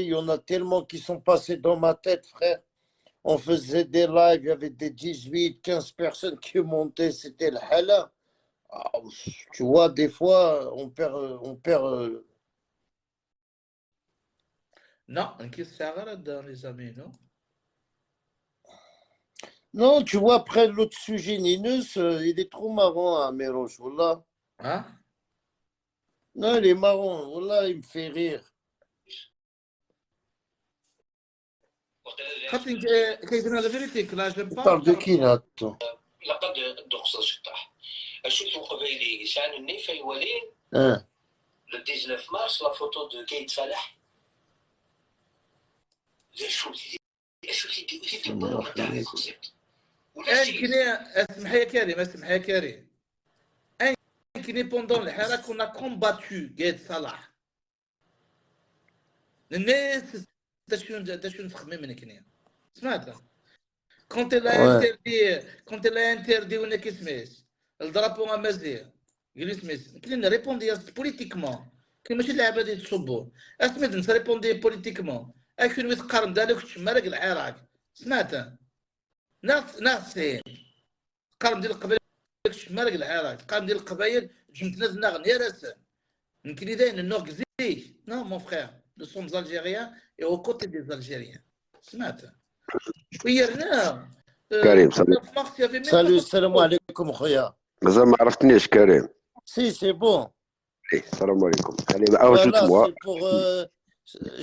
il y en a tellement qui sont passés dans ma tête, frère. On faisait des lives, il y avait des 18, 15 personnes qui montaient, c'était le hala. Ah, tu vois, des fois, on perd. Non, نكيس ساعة dans les amis, non? Non, tu vois, après l'autre sujet, Ninus, il est trop marrant, hein, Méroche, voilà. Hein? Non, il est marrant, voilà, il me fait rire. خاطر كيدير لا فيريتي كلا جيم Tu با parles de qui, là, attends? لقد دقص شطح أشوف قبيلي شان النيفي ولين Hein. le 19 mars la photo de Gaïd Salah شوف ما تعرف قصيت كني اسمح يا كريم اسمح يا كريم كني بوندون الحراك كنا كومباتو قايد صلاح الناس تشون تخمم من كني سمعت كونت لا انتردي ولا كيسميس الدرابو امازيغ قال سميس كلين ريبوندي بوليتيكمون كي ماشي اللعبه ديال تصبو اسميت نريبوندي بوليتيكمون اكون ويتقارن دالك تشمالك العراق سمعت ناس قارن ديال القبائل شمالك العراق قارن ديال القبائل جمتنا غني راسا يمكن اذا نوغ زي نو مون فخير لو سومز الجيريان اي او كوتي دي الجيريان سمعت ويرنا كريم Salut, السلام عليكم خويا. مازال ما عرفتنيش كريم. Si, c'est bon. السلام عليكم. كريم ajoute-moi. C'est pour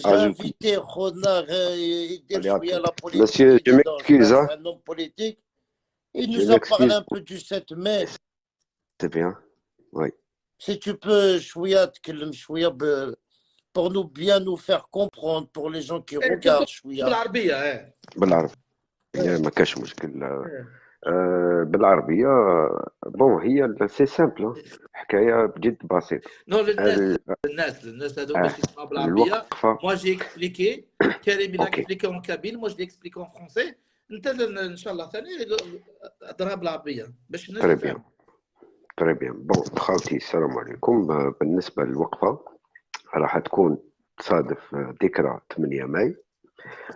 j'ai invité Ronar à la politique. Monsieur, je m'excuse. C'est un homme politique. Il nous a parlé un peu du 7 mai. C'est bien. Oui. Si tu peux, Chouïa, pour nous bien nous faire comprendre, pour les gens qui regardent, Chouïa. بالعربية بالعربية ما كاش مشكل. بالعربية بون هي سي سامبل حكاية بجد بسيطة. نو للناس هذو باش يسمعوا بالعربية. موا جي اكسبليكي كريم إلا اكسبليكي اون كابيل موا جي اكسبليكي اون فرونسي انت ان شاء الله ثاني هضرها بالعربية باش الناس تري بيان. بون خالتي السلام عليكم. بالنسبة للوقفة راح تكون تصادف ذكرى 8 ماي.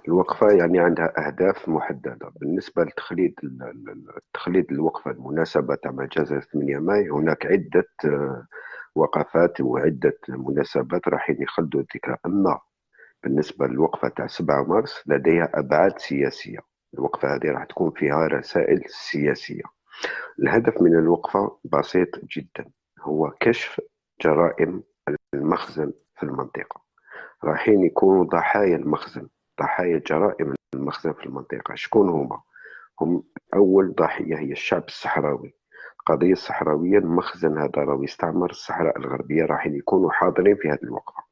الوقفة يعني عندها أهداف محددة. بالنسبة لتخليد الوقفة المناسبة مع جزائر 8 ماي هناك عدة وقفات وعدة مناسبات راح يخلدوا الذكرى. أما بالنسبة للوقفة تاع 7 مارس لديها أبعاد سياسية. الوقفة هذه راح تكون فيها رسائل سياسية. الهدف من الوقفة بسيط جدا، هو كشف جرائم المخزن في المنطقة. راحين يكونوا ضحايا المخزن، ضحايا جرائم المخزن في المنطقة. شكون هم أول ضحية هي الشعب الصحراوي. القضية الصحراوية، المخزن هذا راهو يستعمر الصحراء الغربية، راحين يكونوا حاضرين في هذه الوقفة.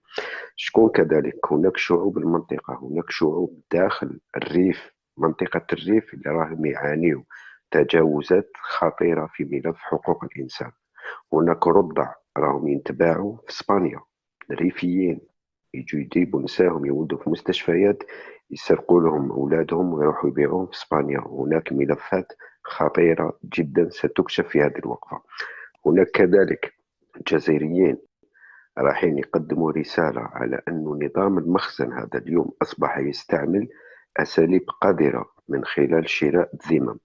شكون كذلك؟ هناك شعوب المنطقة، هناك شعوب داخل الريف، منطقة الريف اللي راهم يعانيوا تجاوزات خطيرة في ملف حقوق الإنسان. هناك رضع راهم ينتباعوا في إسبانيا، الريفيين يجوا يجيبوا نساهم يولدوا في مستشفيات، يسرقوا لهم أولادهم ويروحوا يبيعوهم في إسبانيا. هناك ملفات خطيرة جدا ستكشف في هذه الوقفة. هناك كذلك جزائريين راحين يقدموا رسالة على أن نظام المخزن هذا اليوم أصبح يستعمل أساليب قذرة من خلال شراء الذمم.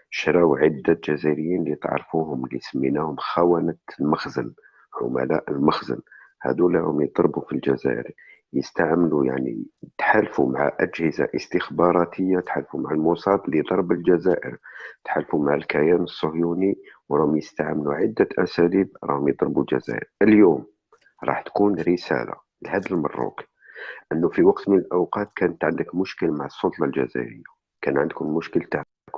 شراو عدة جزائريين اللي تعرفوهم اللي سميناهم خونة المخزن، عملاء المخزن. هذول هم يضربوا في الجزائر، يستعملوا يعني تحالفوا مع أجهزة استخباراتية، تحالفوا مع الموساد لضرب الجزائر، تحالفوا مع الكيان الصهيوني، وراهم يستعملوا عدة أساليب راهم يضربوا الجزائر. اليوم راح تكون رسالة لهذا المروك أنه في وقت من الأوقات كانت عندك مشكل مع السلطة الجزائرية، كان عندكم مشكل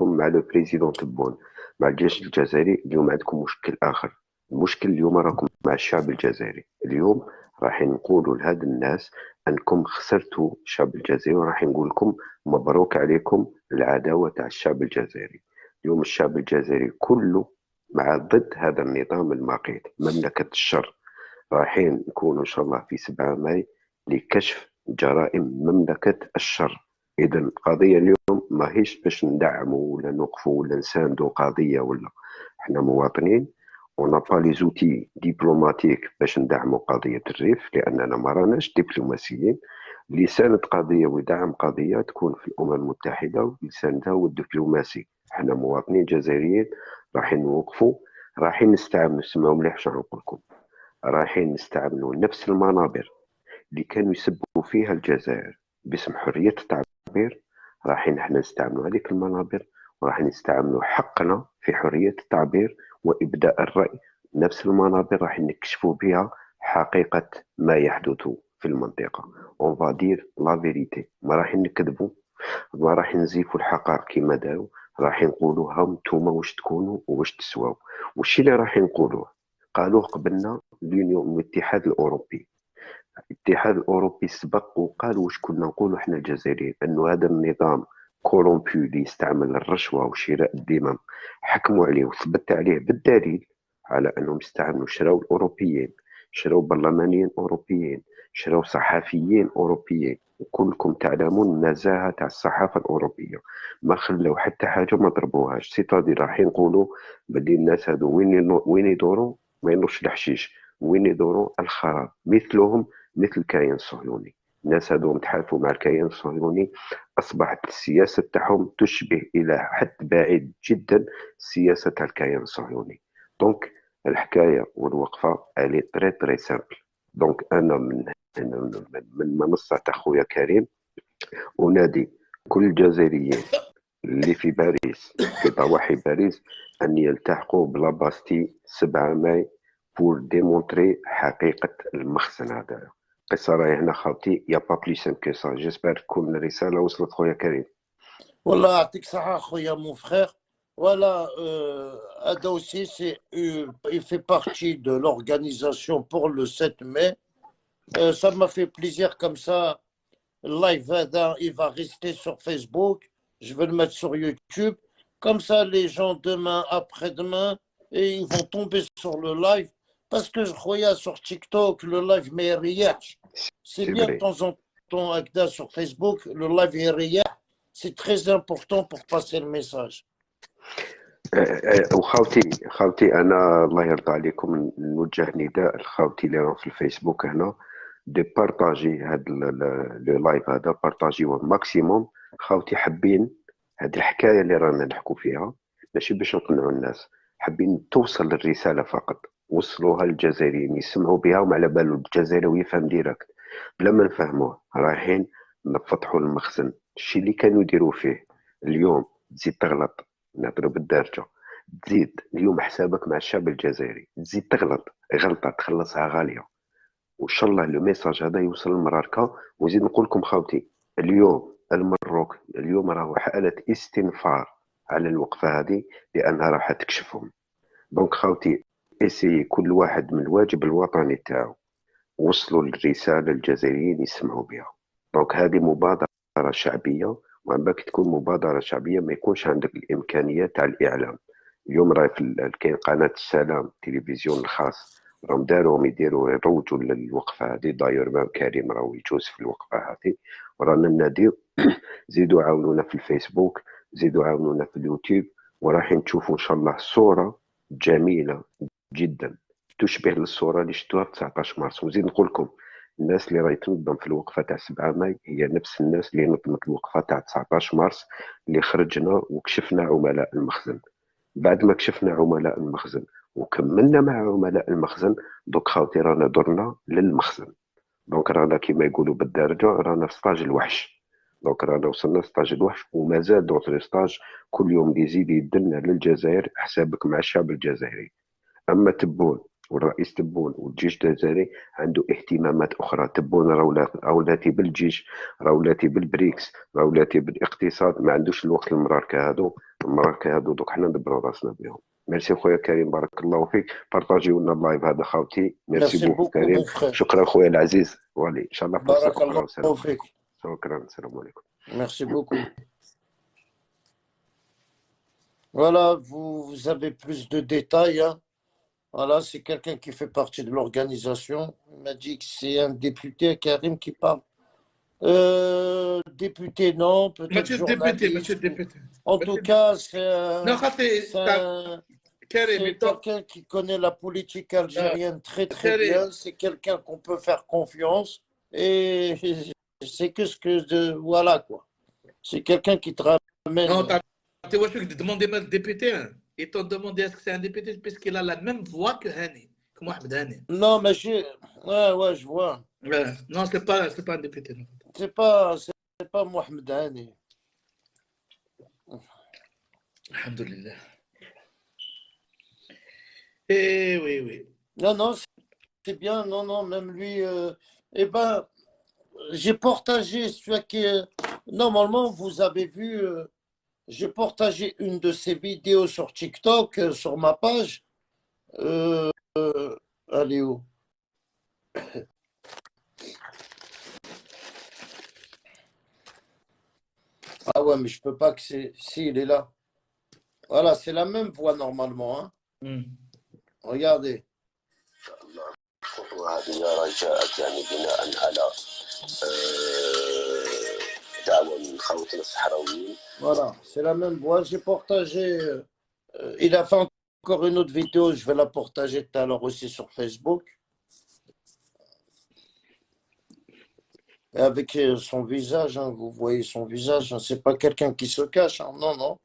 مع لو بريزيدون تبون، مع الجيش الجزائري. اليوم عندكم مشكل آخر، المشكل اليوم راكم مع الشعب الجزائري. اليوم راح نقولوا لهذا الناس أنكم خسرتوا الشعب الجزائري، وراح نقول لكم مبروك عليكم العداوة تاع الشعب الجزائري. اليوم الشعب الجزائري كله مع ضد هذا النظام المقيت، مملكة الشر. رايحين نكونوا إن شاء الله في 7 ماي لكشف جرائم مملكة الشر. إذا القضية اليوم ماهيش باش ندعموا ولا نوقفوا ولا نساندوا قضية، ولا احنا مواطنين ونابا لي زوتي ديبلوماتيك باش ندعموا قضية الريف، لأننا ما راناش دبلوماسيين. اللي ساند قضية ويدعم قضية تكون في الأمم المتحدة، واللي ساندها هو الدبلوماسي. حنا مواطنين جزائريين رايحين نوقفوا، رايحين نستعملوا، سمعوا مليح واش نقول لكم، رايحين نستعملوا نفس المنابر اللي كانوا يسبوا فيها الجزائر باسم حرية التعبير. رايحين احنا نستعملوا هذيك المنابر، ورايحين نستعملوا حقنا في حرية التعبير وإبداء الرأي. نفس المنابر رايحين نكشفوا بها حقيقة ما يحدث في المنطقة. اون فا دير لا فيريتي، ما رايحين نكذبوا، ما رايحين نزيفوا الحقائق كما داروا. رايحين نقولوها نتوما واش تكونوا وواش تسواو. والشي اللي رايحين نقولوه قالوه قبلنا اليونيون، الاتحاد الأوروبي. الاتحاد الأوروبي سبق وقال واش كنا نقولوا احنا الجزائريين، أنه هذا النظام كورومبيو اللي يستعمل الرشوة وشراء الذمم حكموا عليه وثبت عليه بالدليل على أنهم استعملوا، شراو الأوروبيين، شراو برلمانيين أوروبيين، شراو صحفيين أوروبيين. وكلكم تعلمون النزاهة تاع الصحافة الأوروبية، ما خلاو حتى حاجة ما ضربوهاش. سيتادي راح نقولوا بلي الناس هذو وين يدوروا ما ينوش الحشيش، وين يدوروا الخراب، مثلهم مثل الكيان الصهيوني. الناس هذوم تحالفوا مع الكيان الصهيوني، أصبحت السياسة تاعهم تشبه إلى حد بعيد جدا السياسة تاع الكيان الصهيوني. دونك الحكاية والوقفة الي تري تري سامبل. دونك أنا من منصة أخويا كريم أنادي كل الجزائريين اللي في باريس، في ضواحي باريس، أن يلتحقوا بلاباستي 7 ماي بور ديمونتري حقيقة المخزن هذا. قصة راهي هنا خاوتي، يا با بليس سامبل كو سا. جيسبر تكون الرسالة وصلت خويا كريم. والله يعطيك صحة خويا مون frère. Voilà, Ada aussi, il fait partie de l'organisation pour le 7 mai. Ça m'a fait plaisir comme ça. Le live, il va rester sur Facebook. Je vais le mettre sur YouTube. Comme ça, les gens demain, après-demain, et ils vont tomber sur le live. Parce que je croyais sur TikTok, le live, mais rien. C'est bien de temps en temps, Agda, sur Facebook, le live est rien. C'est très important pour passer le message. وخاوتي انا الله يرضى عليكم نوجه نداء لخاوتي اللي راهم في الفيسبوك هنا، دي بارطاجي هذا لو لايف هذا، بارطاجيوه ماكسيموم. خاوتي حابين هذه الحكايه اللي رانا نحكوا فيها ماشي باش نقنعوا الناس، حابين توصل الرساله فقط، وصلوها للجزائريين يسمعوا بها وما على بالو الجزائري يفهم ديريكت بلا ما نفهموه. رايحين نفتحوا المخزن، الشيء اللي كانوا يديروا فيه اليوم تزيد تغلط، نضرب بالدارجه، تزيد اليوم حسابك مع الشعب الجزائري، تزيد تغلط غلطه تخلصها غاليه. وان شاء الله لو ميساج هذا يوصل للمراركه. وزيد نقول لكم خاوتي، اليوم المروك اليوم راهو حاله استنفار على الوقفه هذه لانها راح تكشفهم. دونك خاوتي اسي كل واحد من الواجب الوطني تاعو وصلوا الرساله للجزائريين يسمعوا بها. دونك هذه مبادره شعبيه، وعن بالك تكون مبادره شعبيه ما يكونش عندك الامكانيات تاع الاعلام. اليوم راه كاين قناه السلام التلفزيون الخاص راهم داروهم يديروا يروجوا للوقفه هذه. داير بان كريم راهو يجوز في الوقفه هذه، ورانا نناديو زيدوا عاونونا في الفيسبوك، زيدوا عاونونا في اليوتيوب، وراح تشوفوا ان شاء الله صوره جميله جدا تشبه للصوره اللي شفتوها في 19 مارس. وزيد نقول لكم الناس اللي راهي تنظم في الوقفه تاع 7 ماي هي نفس الناس اللي نظمت الوقفه تاع 19 مارس اللي خرجنا وكشفنا عملاء المخزن. بعد ما كشفنا عملاء المخزن وكملنا مع عملاء المخزن، دوك خاوتي رانا درنا للمخزن. دونك رانا كيما يقولوا بالدارجه رانا في ستاج الوحش. دونك رانا وصلنا ستاج الوحش ومازال دوطري ستاج كل يوم يزيد يدلنا للجزائر. حسابك مع الشعب الجزائري. اما تبون والرئيس تبون والجيش الجزائري عنده اهتمامات اخرى. تبون راولاتي بالجيش، راولاتي بالبريكس، راولاتي بالاقتصاد، ما عندوش الوقت المراركه هادو دوك حنا ندبروا راسنا بهم. ميرسي خويا كريم، بارك الله فيك. بارطاجيو لنا اللايف هذا خاوتي. ميرسي بوكو كريم، شكرا خويا العزيز. ولي ان شاء الله فرصه بارك الله اخرى. فيك. شكرا، السلام عليكم. Merci beaucoup. Voilà, vous avez plus de détails. Hein. Voilà, c'est quelqu'un qui fait partie de l'organisation. Il m'a dit que c'est un député, Karim, qui parle. Député, non, peut-être journaliste. En tout cas, c'est quelqu'un qui connaît la politique algérienne très très bien. C'est quelqu'un qu'on peut faire confiance. Et c'est que ce que. Voilà quoi. C'est quelqu'un qui te ramène. Non, tu vois, je te demandais même le député. Hein. Ils t'ont demandé est-ce que c'est un député parce qu'il a la même voix que Hani, que Mohamed Hani. Non, mais ouais, je vois. Ouais. Non, c'est pas un député. Non. C'est pas Mohamed Hani. Alhamdulillah. Eh oui. Non, c'est bien. Non, même lui. Eh ben, j'ai partagé celui qui. Normalement, vous avez vu. J'ai partagé une de ces vidéos sur TikTok, sur ma page. Allez où? Ah ouais, mais je peux pas que c'est. Si, il est là. Voilà, c'est la même voix normalement. Hein. Regardez. الخطوة هذه جاءت يعني بناء على دعوة من خواتنا الصحراويين. Voilà, c'est la même voix. J'ai partagé. Il a fait encore une autre vidéo. Je vais la partager tout à l'heure aussi sur Facebook. Et avec son visage, hein, vous voyez son visage. Hein, c'est pas quelqu'un qui se cache. Hein, non.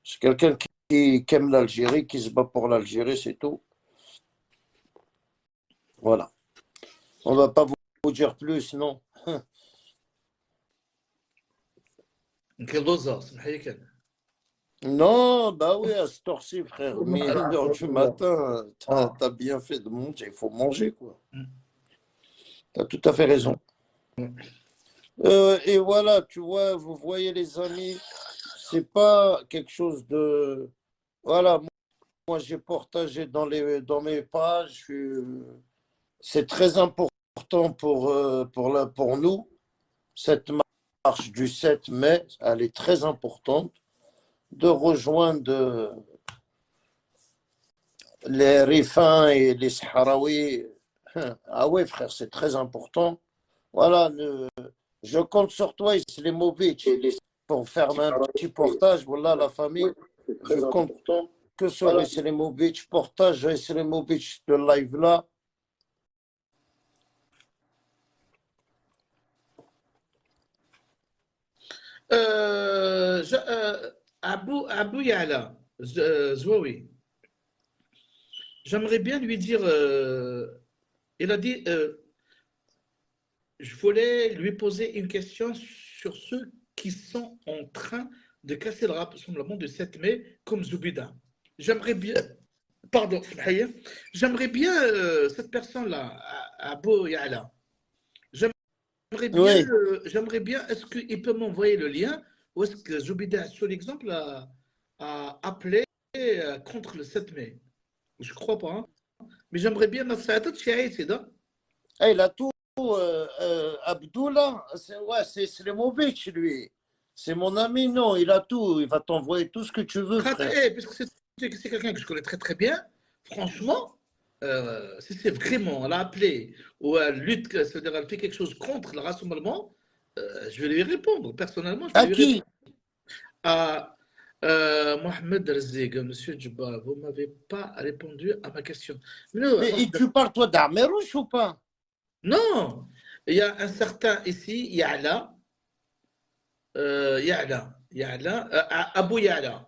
C'est quelqu'un qui aime l'Algérie, qui se bat pour l'Algérie, c'est tout. Voilà. On va pas vous dire plus, non. Non, bah oui, à cette heure-ci, frère. Mais 1h du matin, t'as bien fait de manger. Il faut manger, quoi. T'as tout à fait raison. Et voilà, tu vois, vous voyez les amis, c'est pas quelque chose de... Voilà, moi j'ai partagé dans mes pages. C'est très important pour nous. Cette marche du 7 mai, elle est très importante. De rejoindre les Rifins et les Sahraouis. Ah ouais, frère, c'est très important. Voilà, je compte sur toi, Islimovic, pour faire un petit portage. Voilà, la famille. Je compte que sur Islimovic. Portage Islimovic de live là. Abou Yala, Zouaoui, j'aimerais bien lui dire, il a dit, je voulais lui poser une question sur ceux qui sont en train de casser le rassemblement de 7 mai comme Zoubida. J'aimerais bien, pardon, j'aimerais bien cette personne-là, Abou Yala. J'aimerais bien, est-ce qu'il peut m'envoyer le lien ou est-ce que Zoubida, sur l'exemple, a appelé contre le 7 mai? Je ne crois pas. Hein. Mais j'aimerais bien Il a tout, Abdullah, c'est Slimovic, lui. C'est mon ami, non, il a tout. Il va t'envoyer tout ce que tu veux, frère. Puisque c'est quelqu'un que je connais très très bien, franchement, si c'est vraiment, elle a appelé ou elle lutte, c'est-à-dire elle fait quelque chose contre le rassemblement, je vais lui répondre. Personnellement, je vais lui répondre. À Mohamed Razig, monsieur Djibba, vous ne m'avez pas répondu à ma question. Mais tu parles, toi, d'Armerouche ou pas? Non, il y a un certain ici, Ya'la, Abou Ya'la,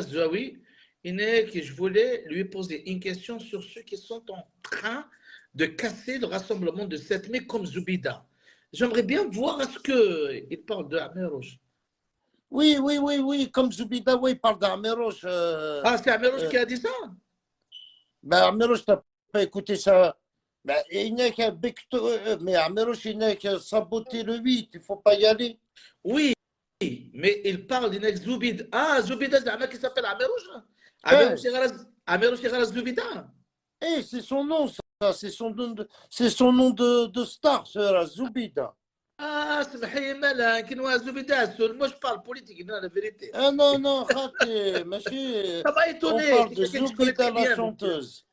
Zouaoui, je voulais lui poser une question sur ceux qui sont en train de casser le rassemblement de 7 mai comme Zoubida. J'aimerais bien voir est-ce qu'il parle de Armerouche. Oui, comme Zoubida, oui, il parle d'Armerouche. C'est Armerouche qui a dit ça? Ben, Armerouche, tu n'as pas écouté ça. Ben, il n'est qu'un mais Armerouche, il n'est qu'à saboter le 8, il ne faut pas y aller. Oui, mais il parle d'une ex-Zoubida. Zoubida, c'est un mec qui s'appelle Armerouche. Armerouche Gharaz Zoubida. C'est son nom, ça. C'est son nom de star, ça, Zoubida. سمحي مالها كنوا زبيدة moi je parle politique, non, la vérité. Non, raté, monsieur. Ça m'a étonné. On parle de Zoubida, la chanteuse.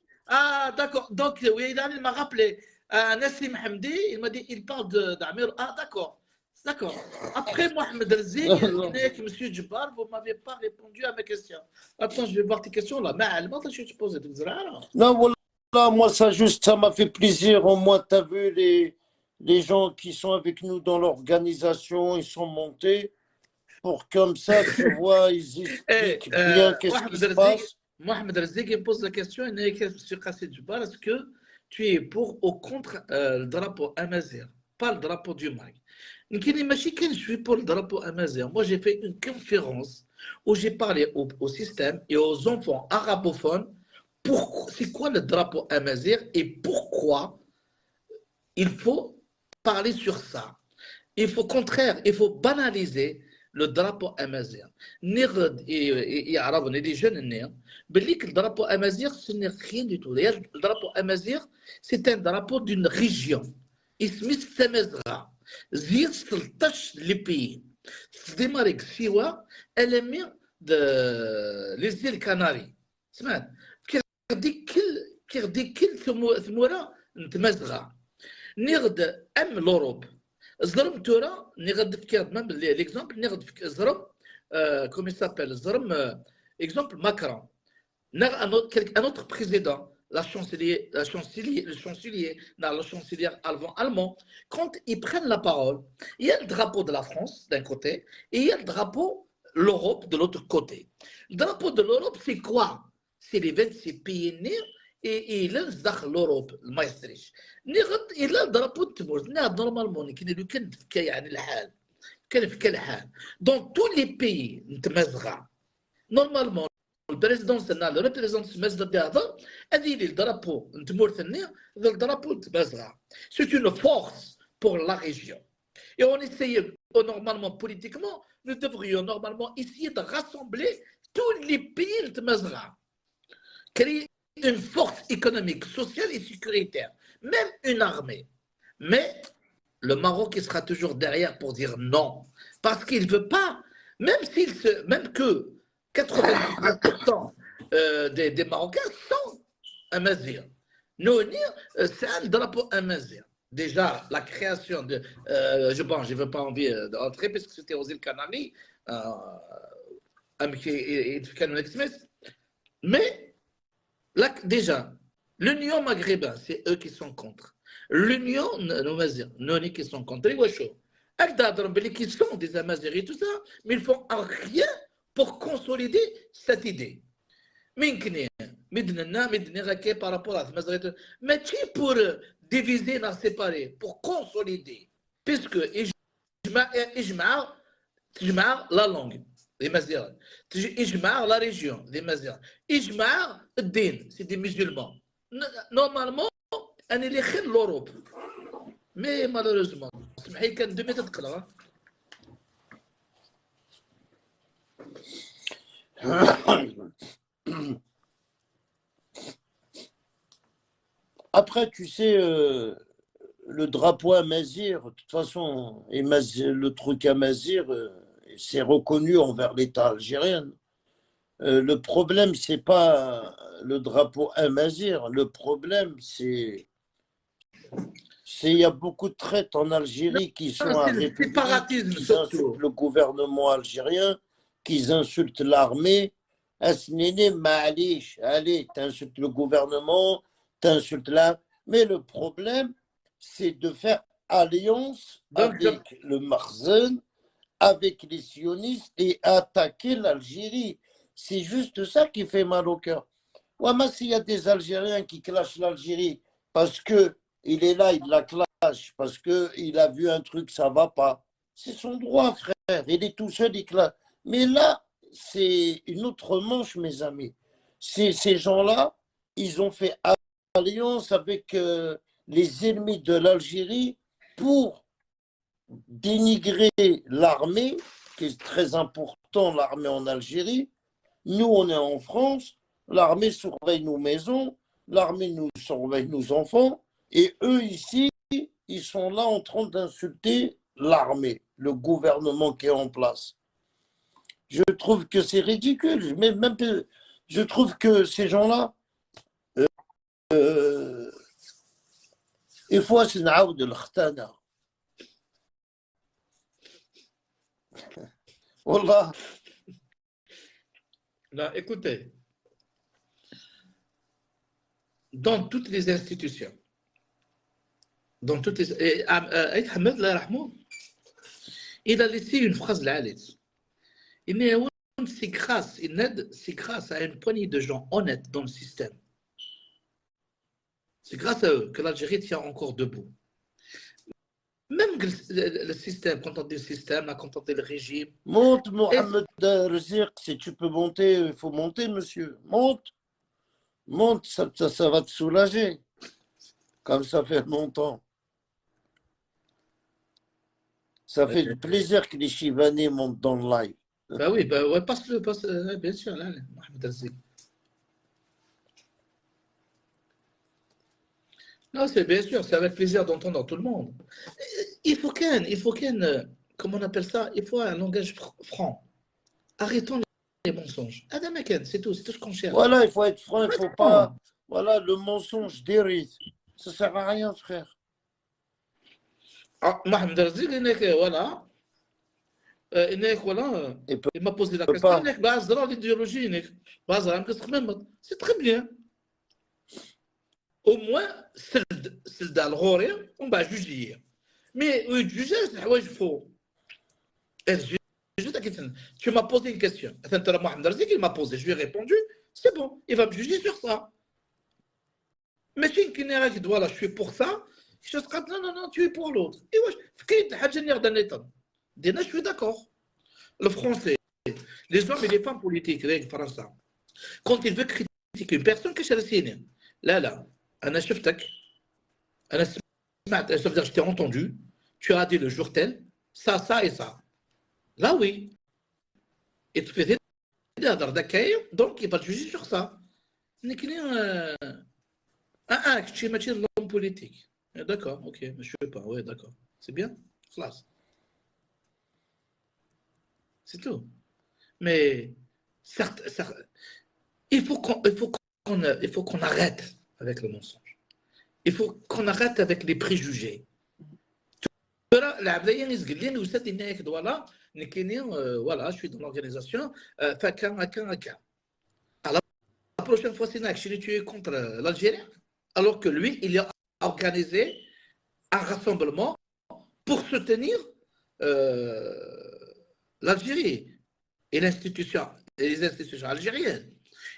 D'accord. Donc, oui, il m'a rappelé. Nassim Hamdi, il m'a dit, il parle d'Amir. D'accord. Après, Mohamed Razig, monsieur Djibar, vous ne m'avez pas répondu à ma question. Attends, je vais voir tes questions là. Mais je vais te poser. Non, voilà, moi, ça m'a fait plaisir. Au moins, tu as vu les gens qui sont avec nous dans l'organisation, ils sont montés pour comme ça, tu vois, ils Eh, expliquent bien qu'est-ce qui se passe. Mohamed Razzik il pose la question, sur Kassid Jbar, est-ce que tu es pour ou contre le drapeau Amazir, pas le drapeau du Mali? Je suis pour le drapeau Amazir. Moi, j'ai fait une conférence où j'ai parlé au système et aux enfants arabophones. C'est quoi le drapeau Amazir et pourquoi il faut parler sur ça. Il faut, au contraire, il faut banaliser le drapeau amazigh. Les jeunes, le drapeau amazigh, ce n'est rien du tout. D'ailleurs, le drapeau amazigh, c'est un drapeau d'une région. اسمه السمازغة زيد 16 les pays. ديمارك سيوا ألمي les îles Canaries. سمعت كيغدي كل ثمورة نتمازغة نغد ام لوروب زرم تورا نغد فكر même l'exemple نغد زرم comment il s'appelle زرم exemple Macron un autre président le chancelier allemand, quand ils prennent la parole, il y a le drapeau de la France d'un côté et il y a le drapeau de l'Europe de l'autre côté. Le drapeau de l'Europe, c'est quoi? C'est les 26 pays nés et il est dans l'Europe, le maestri. Il a le drapeau de Timour. Normalement, il y a dans tous les pays, normalement, le président le représentant le drapeau le drapeau c'est une force pour la région. Et on essaye, normalement, politiquement, nous devrions normalement essayer de rassembler tous les pays de Mazra, créer une force économique, sociale et sécuritaire, même une armée. Mais le Maroc il sera toujours derrière pour dire non, parce qu'il ne veut pas, même que 90% des Marocains sont amazigh. Nous, c'est un drapeau amazigh. Déjà, la création de. Je ne veux pas envie d'entrer, puisque c'était aux îles Canaries, mais là, déjà, l'Union maghrébin, c'est eux qui sont contre. L'Union, nous qui sont contre. Qui sont des Amazirs et tout ça, mais ils font rien pour consolider cette idée. Par rapport à mais pour diviser, séparer, pour consolider, puisque la langue, les Mazirs, la région, les Mazirs, c'est des musulmans. Normalement, on est l'Europe. Mais malheureusement, il y a 2 mètres de classe. Après, tu sais, le drapeau amazigh, de toute façon, le truc amazigh, c'est reconnu envers l'État algérien. Le problème, c'est pas le drapeau amazigh. Le problème, c'est il y a beaucoup de traites en Algérie qui sont à République, qui insultent le gouvernement algérien, qui insultent l'armée. Allez, t'insultes le gouvernement, t'insultes là. Mais le problème, c'est de faire alliance avec le Marzen, avec les sionistes et attaquer l'Algérie. C'est juste ça qui fait mal au cœur. Ouais, mais s'il y a des Algériens qui clashent l'Algérie parce qu'il est là, il la clash, parce qu'il a vu un truc, ça ne va pas. C'est son droit, frère. Il est tout seul, il clash. Mais là, c'est une autre manche, mes amis. Ces gens-là, ils ont fait alliance avec les ennemis de l'Algérie pour dénigrer l'armée, qui est très important, l'armée en Algérie. Nous, on est en France, l'armée surveille nos maisons, l'armée nous surveille nos enfants, et eux ici, ils sont là en train d'insulter l'armée, le gouvernement qui est en place. Je trouve que c'est ridicule, mais même je trouve que ces gens-là, il faut se نعاود الختانة. Wallah. Là, écoutez, dans toutes les institutions, Dans toutes les. Aït Hamed, Allah yarhamou, il a laissé une phrase là. C'est grâce à une poignée de gens honnêtes dans le système. C'est grâce à eux que l'Algérie tient encore debout. Même le système, quand on dit le système, quand on dit le régime. Monte, Mohamed Rizq, si tu peux monter, il faut monter, monsieur. Monte, monte, ça va te soulager. Comme ça fait longtemps. Ça fait plaisir que les Chivanais montent dans le live. Bah oui, bah ouais, passe-le, bien sûr, là, Mohamed Rizq. Non, c'est bien sûr, c'est avec plaisir d'entendre tout le monde. Il faut comment on appelle ça? Il faut un langage franc. Arrêtons les mensonges. Adam Aken, c'est tout ce qu'on cherche. Voilà, il faut être franc, il ne faut pas. Voilà, le mensonge dérive. Ça ne sert à rien, frère. Ah, Mohamed Rizq, voilà. Il m'a posé la question. C'est très bien. Au moins, c'est dans le rôle, on va juger. Mais juger, c'est un faux. Tu m'as posé une question. Mohamed Rizq, il m'a posé, je lui ai répondu. C'est bon, il va me juger sur ça. Mais si je suis pour ça, je te dis non, tu es pour l'autre. Et moi, je suis d'accord. Le français, les hommes et les femmes politiques, quand il veut critiquer une personne, qu'est-ce qu'elle signe? Là, أنا شفتك أنا سمعت ça veut dire je t'ai entendu tu as dit le jour tel ça et ça là oui et tu faisais donc il va te juger sur ça tu es matière de l'homme politique d'accord ok mais je ne sais pas ouais d'accord c'est bien classe c'est tout mais certes, il faut qu'on arrête avec le mensonge. Il faut qu'on arrête avec les préjugés. Voilà, je suis dans l'organisation. Alors, la prochaine fois, c'est tu es contre l'Algérie, alors que lui, il a organisé un rassemblement pour soutenir l'Algérie et les institutions algériennes.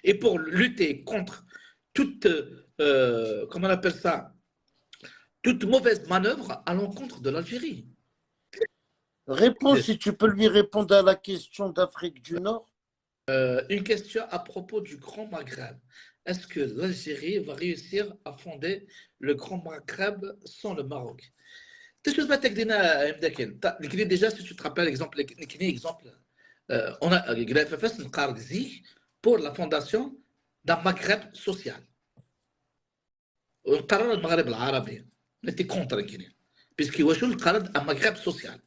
Et pour lutter contre toute, comment on appelle ça, toute mauvaise manœuvre à l'encontre de l'Algérie. Réponds si tu peux lui répondre à la question d'Afrique du Nord. Une question à propos du Grand Maghreb. Est-ce que l'Algérie va réussir à fonder le Grand Maghreb sans le Maroc? Déjà, si tu te rappelles, exemple, on a l'FFS pour la fondation d'un Maghreb social. ونقرر المغرب العربي نتي كونتر كاين باسكو واش نقرر un Maghreb social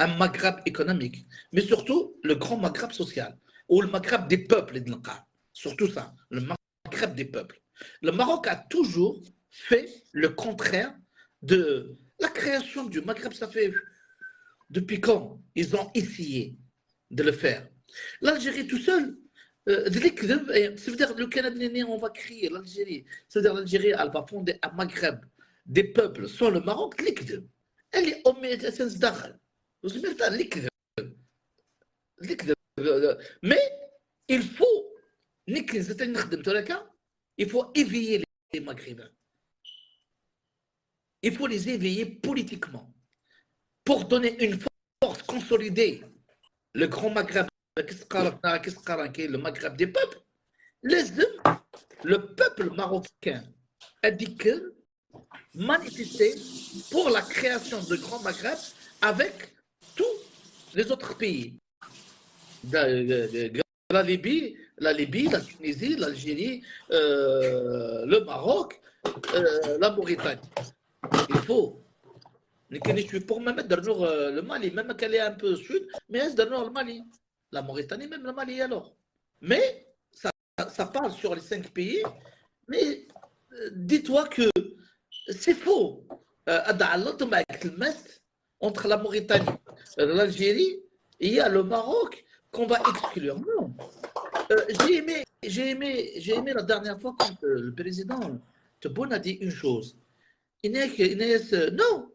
un Maghreb économique mais surtout le grand Maghreb social ou le Maghreb des peuples surtout ça le Maghreb des peuples. Le Maroc a toujours fait le contraire de la création du Maghreb. Ça fait depuis quand ils ont essayé de le faire. L'Algérie tout seul ça veut dire le Canada, on va créer l'Algérie. Ça veut dire l'Algérie, elle va fonder un Maghreb des peuples sans le Maroc. Elle est mais il faut éveiller les Maghrébins. Il faut les éveiller politiquement pour donner une force consolidée. Le grand Maghreb, le Maghreb des peuples, le peuple marocain a dit que manifester pour la création de grand Maghreb avec tous les autres pays. La Libye, la Tunisie, l'Algérie, le Maroc, la Mauritanie. Il faut. Je suis pour même le Mali, même qu'elle est un peu sud, mais c'est le Mali. La Mauritanie, même le Mali alors. Mais ça parle sur les 5 pays, mais dis-toi que c'est faux. Entre la Mauritanie et l'Algérie, il y a le Maroc qu'on va exclure. Non. J'ai aimé la dernière fois quand le président Tebboune a dit une chose. Non,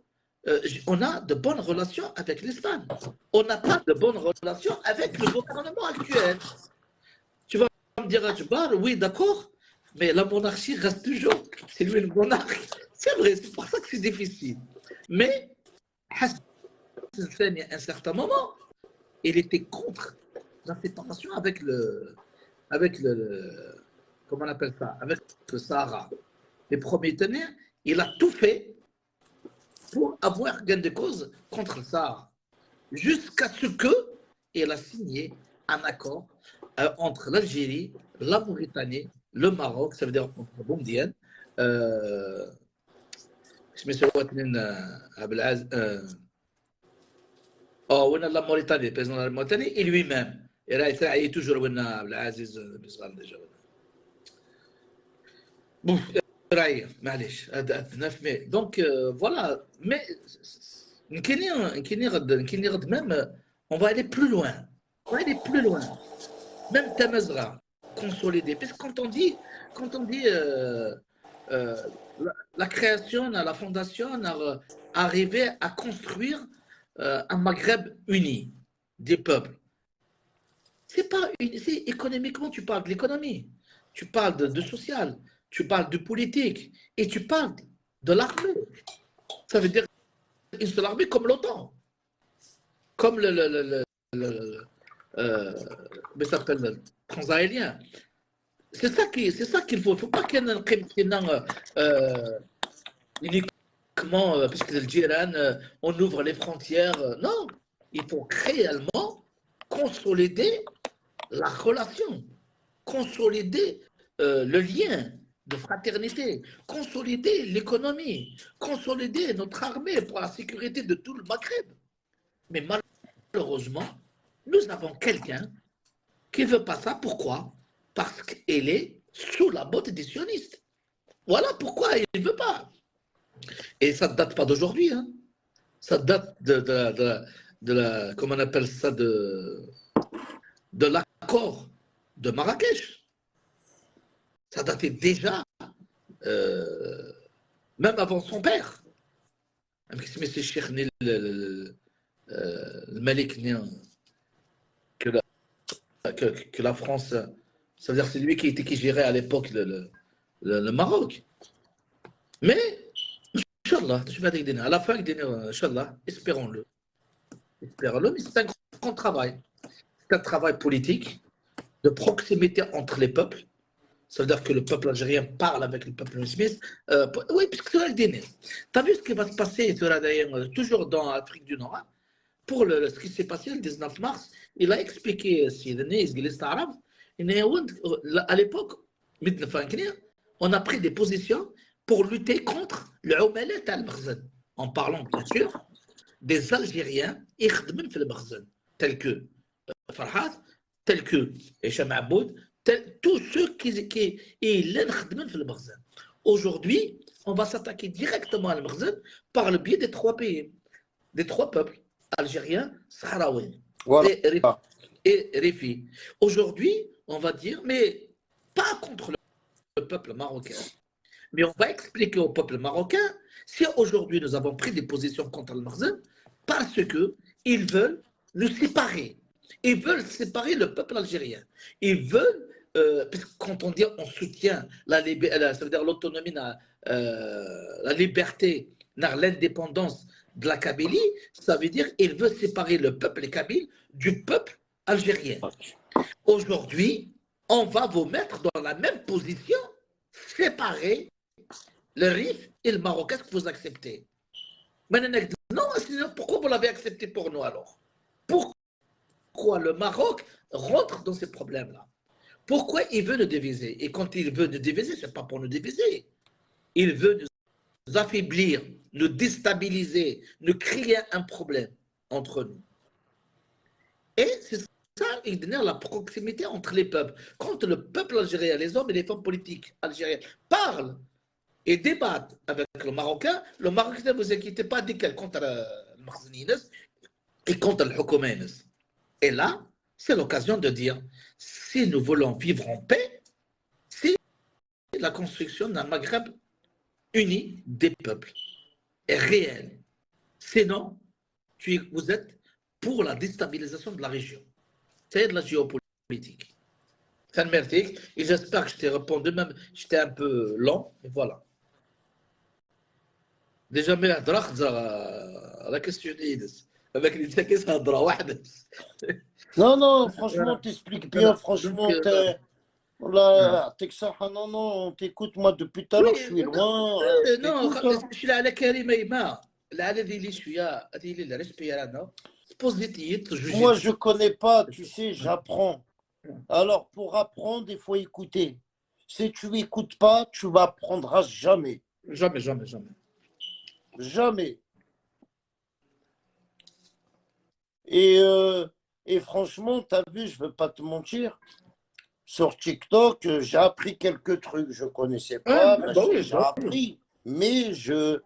on a de bonnes relations avec l'Espagne. On n'a pas de bonnes relations avec le gouvernement actuel. Tu vas me dire, Adjbar, oui, d'accord, mais la monarchie reste toujours. C'est lui le monarque. C'est vrai, c'est pour ça que c'est difficile. Mais, Hassan Thani, à un certain moment, il était contre la séparation avec le comment on appelle ça, avec le Sahara. Les premiers tenants, il a tout fait pour avoir gain de cause contre le Sahara, jusqu'à ce qu'il a signé un accord entre l'Algérie, la Mauritanie, le Maroc, ça veut dire entre Boumdienne, je me suis on a la Mauritanie, le président de la Mauritanie, et lui-même. Il est toujours Abdelaziz Bisgal déjà. Bon, donc voilà, mais même, on va aller plus loin. On va aller plus loin. Même Tamazra, consolidé. Parce que quand on dit la création, la fondation, arriver à construire un Maghreb uni des peuples. C'est pas c'est économiquement, tu parles de l'économie, tu parles de social, tu parles de politique et tu parles de l'armée. Ça veut dire une seule armée comme l'OTAN, comme mais ça s'appelle le transaérien. C'est ça qu'il faut. Il ne faut pas qu'il y ait uniquement, puisque le Djiran, on ouvre les frontières. Non, il faut réellement consolider la relation, consolider le lien de fraternité, consolider l'économie, consolider notre armée pour la sécurité de tout le Maghreb. Mais malheureusement, nous avons quelqu'un qui ne veut pas ça. Pourquoi? Parce qu'il est sous la botte des sionistes. Voilà pourquoi il ne veut pas. Et ça ne date pas d'aujourd'hui. Hein. Ça date de la, comment on appelle ça, de l'accord de Marrakech. Ça datait déjà, même avant son père. C'est Cheikh le Malik que la France, ça veut dire c'est lui qui gérait à l'époque le Maroc. Mais, Inch'Allah, à la fin, Inch'Allah, espérons-le. Espérons-le, mais c'est un grand travail. C'est un travail politique, de proximité entre les peuples. Ça veut dire que le peuple algérien parle avec le peuple musulman. Oui, puisque tu as vu ce qui va se passer toujours dans l'Afrique du Nord. Hein? Pour ce qui s'est passé le 19 mars, il a expliqué à l'époque, on a pris des positions pour lutter contre le Oumalet al-Baghzan, en parlant bien sûr des Algériens tels que Farhat, tels que Hicham Aboud, tous ceux qui aujourd'hui, on va s'attaquer directement à al-Baghzan par le biais des trois pays, des trois peuples, algériens, sahraouis et Rifi. Aujourd'hui, on va dire, mais pas contre le peuple marocain. Mais on va expliquer au peuple marocain si aujourd'hui nous avons pris des positions contre le Baghzan parce qu'ils veulent nous séparer. Ils veulent séparer le peuple algérien. Ils veulent, parce que quand on dit on soutient ça veut dire l'autonomie, la liberté, l'indépendance de la Kabylie, ça veut dire qu'il veut séparer le peuple kabyle du peuple algérien. Aujourd'hui, on va vous mettre dans la même position, séparer le RIF et le Maroc. Est-ce que vous acceptez? Non, sinon, pourquoi vous l'avez accepté pour nous alors? Pourquoi le Maroc rentre dans ces problèmes-là? Pourquoi il veut nous diviser? Et quand il veut nous diviser, ce n'est pas pour nous diviser. Il veut nous affaiblir, nous déstabiliser, nous créer un problème entre nous. Et c'est ça, il donne la proximité entre les peuples. Quand le peuple algérien, les hommes et les femmes politiques algériens parlent et débattent avec le Marocain, ne vous inquiétez pas, dit qu'elle contre le Makhzenines et contre le Houkoumines. Et là, c'est l'occasion de dire, si nous voulons vivre en paix, c'est la construction d'un Maghreb unie des peuples est réelle. Sinon, vous êtes pour la déstabilisation de la région. C'est de la géopolitique. Ça merci. Et j'espère que je t'ai répondu, même j'étais un peu lent, mais voilà. Déjà, mais la question est avec les gens qui Non, non, franchement, t'expliques bien, franchement, non, non, t'écoutes, moi, depuis tout à l'heure, je suis loin, je non, t'écoute. Hein. je suis là avec Karima Ima. Là, je suis là, Moi, je connais pas, tu sais, j'apprends. Alors, pour apprendre, il faut écouter. Si tu n'écoutes pas, tu n'apprendras jamais. Jamais, jamais, jamais. Jamais. Et franchement, tu as vu, je ne veux pas te mentir, sur TikTok, j'ai appris quelques trucs. Je ne connaissais pas, j'ai appris. Mais je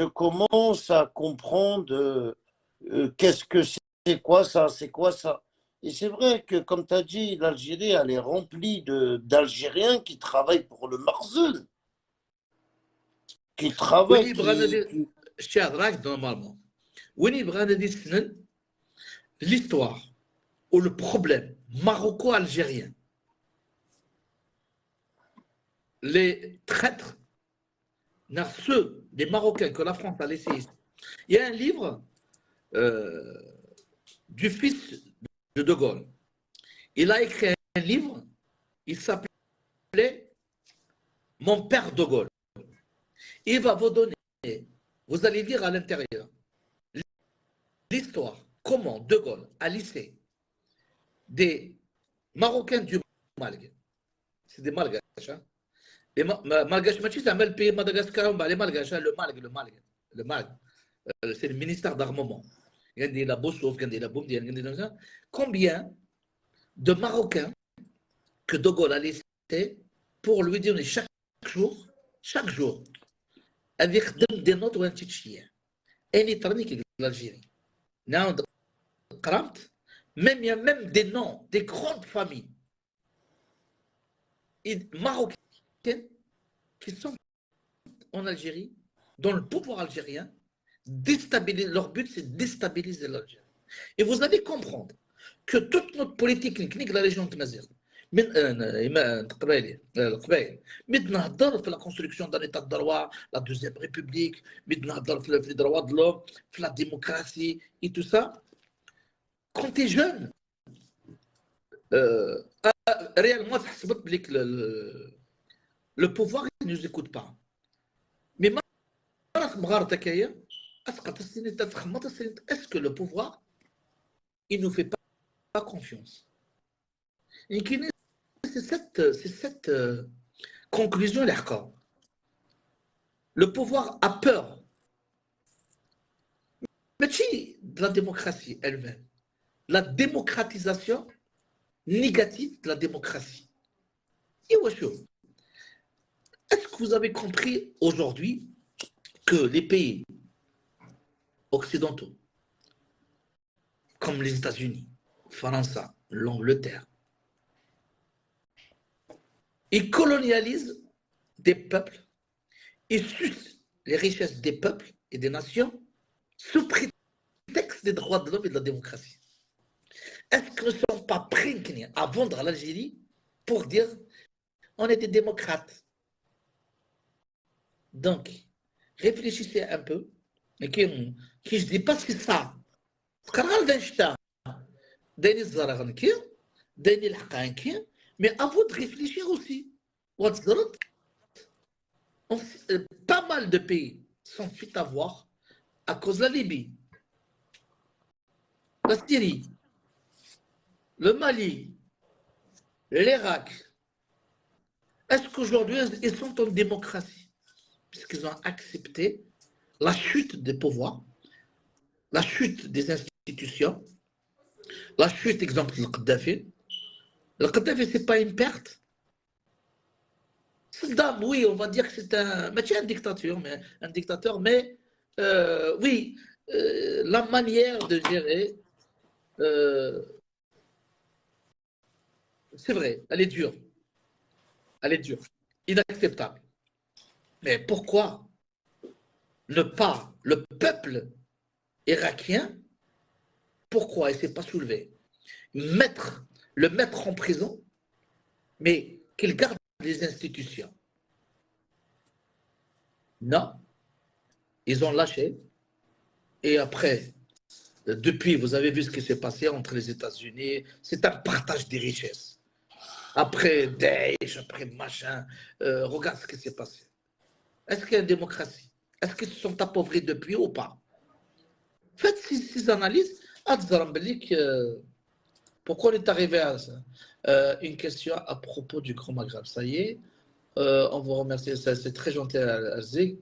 commence à comprendre qu'est-ce que c'est quoi ça, c'est quoi ça. Et c'est vrai que, comme tu as dit, l'Algérie, elle est remplie d'Algériens qui travaillent pour le Marzen, qui travaillent, je suis à Drac, normalement. L'histoire ou le problème maroco-algérien, les traîtres, ceux des Marocains que la France a laissés ici. Il y a un livre du fils de De Gaulle. Il a écrit un livre, il s'appelait Mon père De Gaulle. Il va vous donner, vous allez lire à l'intérieur, l'histoire, comment De Gaulle a laissé des Marocains du Malgache. C'est des Malgaches. Hein? Les Malgaches, c'est un pays Madagascar, les Malgaches, le Malg. C'est le ministère d'armement. Combien de Marocains que De Gaulle a laissé pour lui donner chaque jour, avec des notes ou un tchitchien. Et il travaille l'Algérie. Même il y a même des noms des grandes familles marocaines qui sont en Algérie, dans le pouvoir algérien, leur but c'est de déstabiliser l'Algérie. Et vous allez comprendre que toute notre politique clinique la région de Mazir, mais la construction d'un état de droit, la deuxième république, les droits de l'homme, la démocratie et tout ça, quand tu es jeune, réellement, le pouvoir ne nous écoute pas. Mais est-ce que le pouvoir, il ne nous fait pas confiance? C'est cette conclusion, le pouvoir a peur. Mais de la démocratie elle-même, la démocratisation négative de la démocratie. Est-ce que vous avez compris aujourd'hui que les pays occidentaux, comme les États-Unis, France, l'Angleterre, ils colonialisent des peuples, ils sucent les richesses des peuples et des nations sous prétexte des droits de l'homme et de la démocratie? Est-ce qu'ils ne sont pas prêts à vendre à l'Algérie pour dire on était démocrate? Donc, réfléchissez un peu. Et qui je ne dis pas si c'est ça. Mais à vous de réfléchir aussi. Pas mal de pays sont fait avoir à cause de la Libye, la Syrie, le Mali, l'Irak. Est-ce qu'aujourd'hui, ils sont en démocratie? Puisqu'ils ont accepté la chute des pouvoirs, la chute des institutions, la chute, exemple, du Kadhafi. Le Kadhafi, ce n'est pas une perte. Saddam, oui, on va dire que c'est un dictateur, mais oui, la manière de gérer, c'est vrai, elle est dure. Elle est dure, inacceptable. Mais pourquoi ne pas le peuple irakien, pourquoi il ne s'est pas soulevé? Le mettre en prison, mais qu'il garde les institutions. Non, ils ont lâché. Et après, depuis, vous avez vu ce qui s'est passé entre les États-Unis. C'est un partage des richesses. Après Daesh, après machin, regarde ce qui s'est passé. Est-ce qu'il y a une démocratie? Est-ce qu'ils se sont appauvris depuis ou pas? Faites ces analyses. Pourquoi on est arrivé à ça? Une question à propos du Grand Maghreb. Ça y est, on vous remercie. C'est très gentil, Arzig.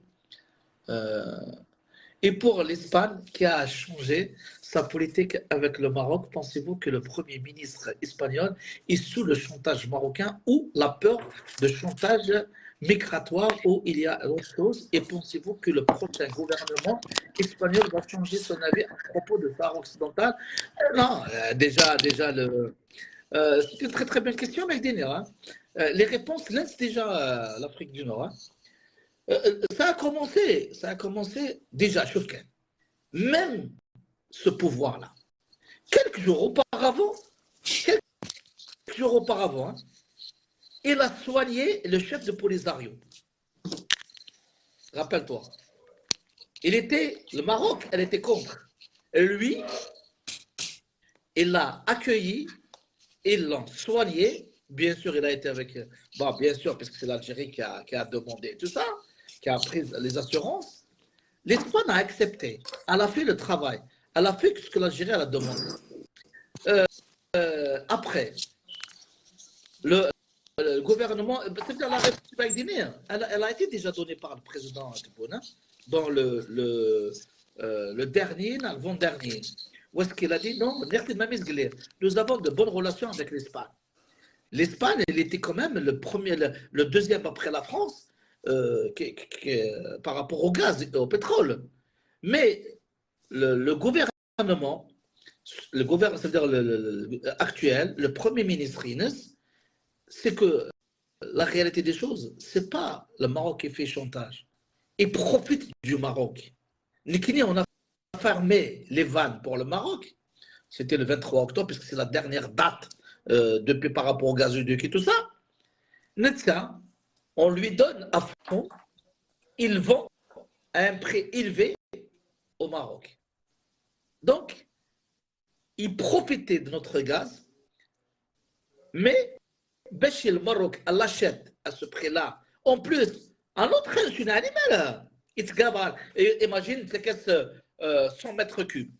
Et pour l'Espagne qui a changé sa politique avec le Maroc, pensez-vous que le Premier ministre espagnol est sous le chantage marocain ou la peur de chantage migratoire ou il y a autre chose? Et pensez-vous que le prochain gouvernement espagnol va changer son avis à propos de Sahara occidental? Non, déjà c'est une très très bonne question, Magdénir. Hein. Les réponses laissent déjà l'Afrique du Nord. Hein. Ça a commencé déjà, Choufken. Même ce pouvoir-là, quelques jours auparavant, hein, il a soigné le chef de Polisario. Rappelle-toi. Le Maroc, elle était contre. Et lui, il l'a accueilli, ils l'ont soigné. Bien sûr, il a été avec. Bon, bien sûr, parce que c'est l'Algérie qui a demandé tout ça, qui a pris les assurances. L'Espagne a accepté. Elle a fait le travail. Elle a fait ce que l'Algérie a demandé. Après, le gouvernement, c'est-à-dire la République guinéenne, elle a été déjà donnée par le président Tebboune dans le dernier, l'avant-dernier, où est-ce qu'il a dit non, nous avons de bonnes relations avec l'Espagne. L'Espagne, elle était quand même le deuxième après la France par rapport au gaz et au pétrole. Mais le gouvernement, c'est-à-dire actuel, le premier ministre Inès, c'est que la réalité des choses, c'est pas le Maroc qui fait chantage. Il profite du Maroc. On a fermé les vannes pour le Maroc. C'était le 23 octobre, puisque c'est la dernière date depuis par rapport au gazoduc et tout ça. Netza, on lui donne à fond, il vend à un prix élevé au Maroc. Donc, il profitait de notre gaz, mais le Maroc l'achète à ce prix-là. En plus, un autre c'est un animal. Imagine, c'est 100 mètres cubes.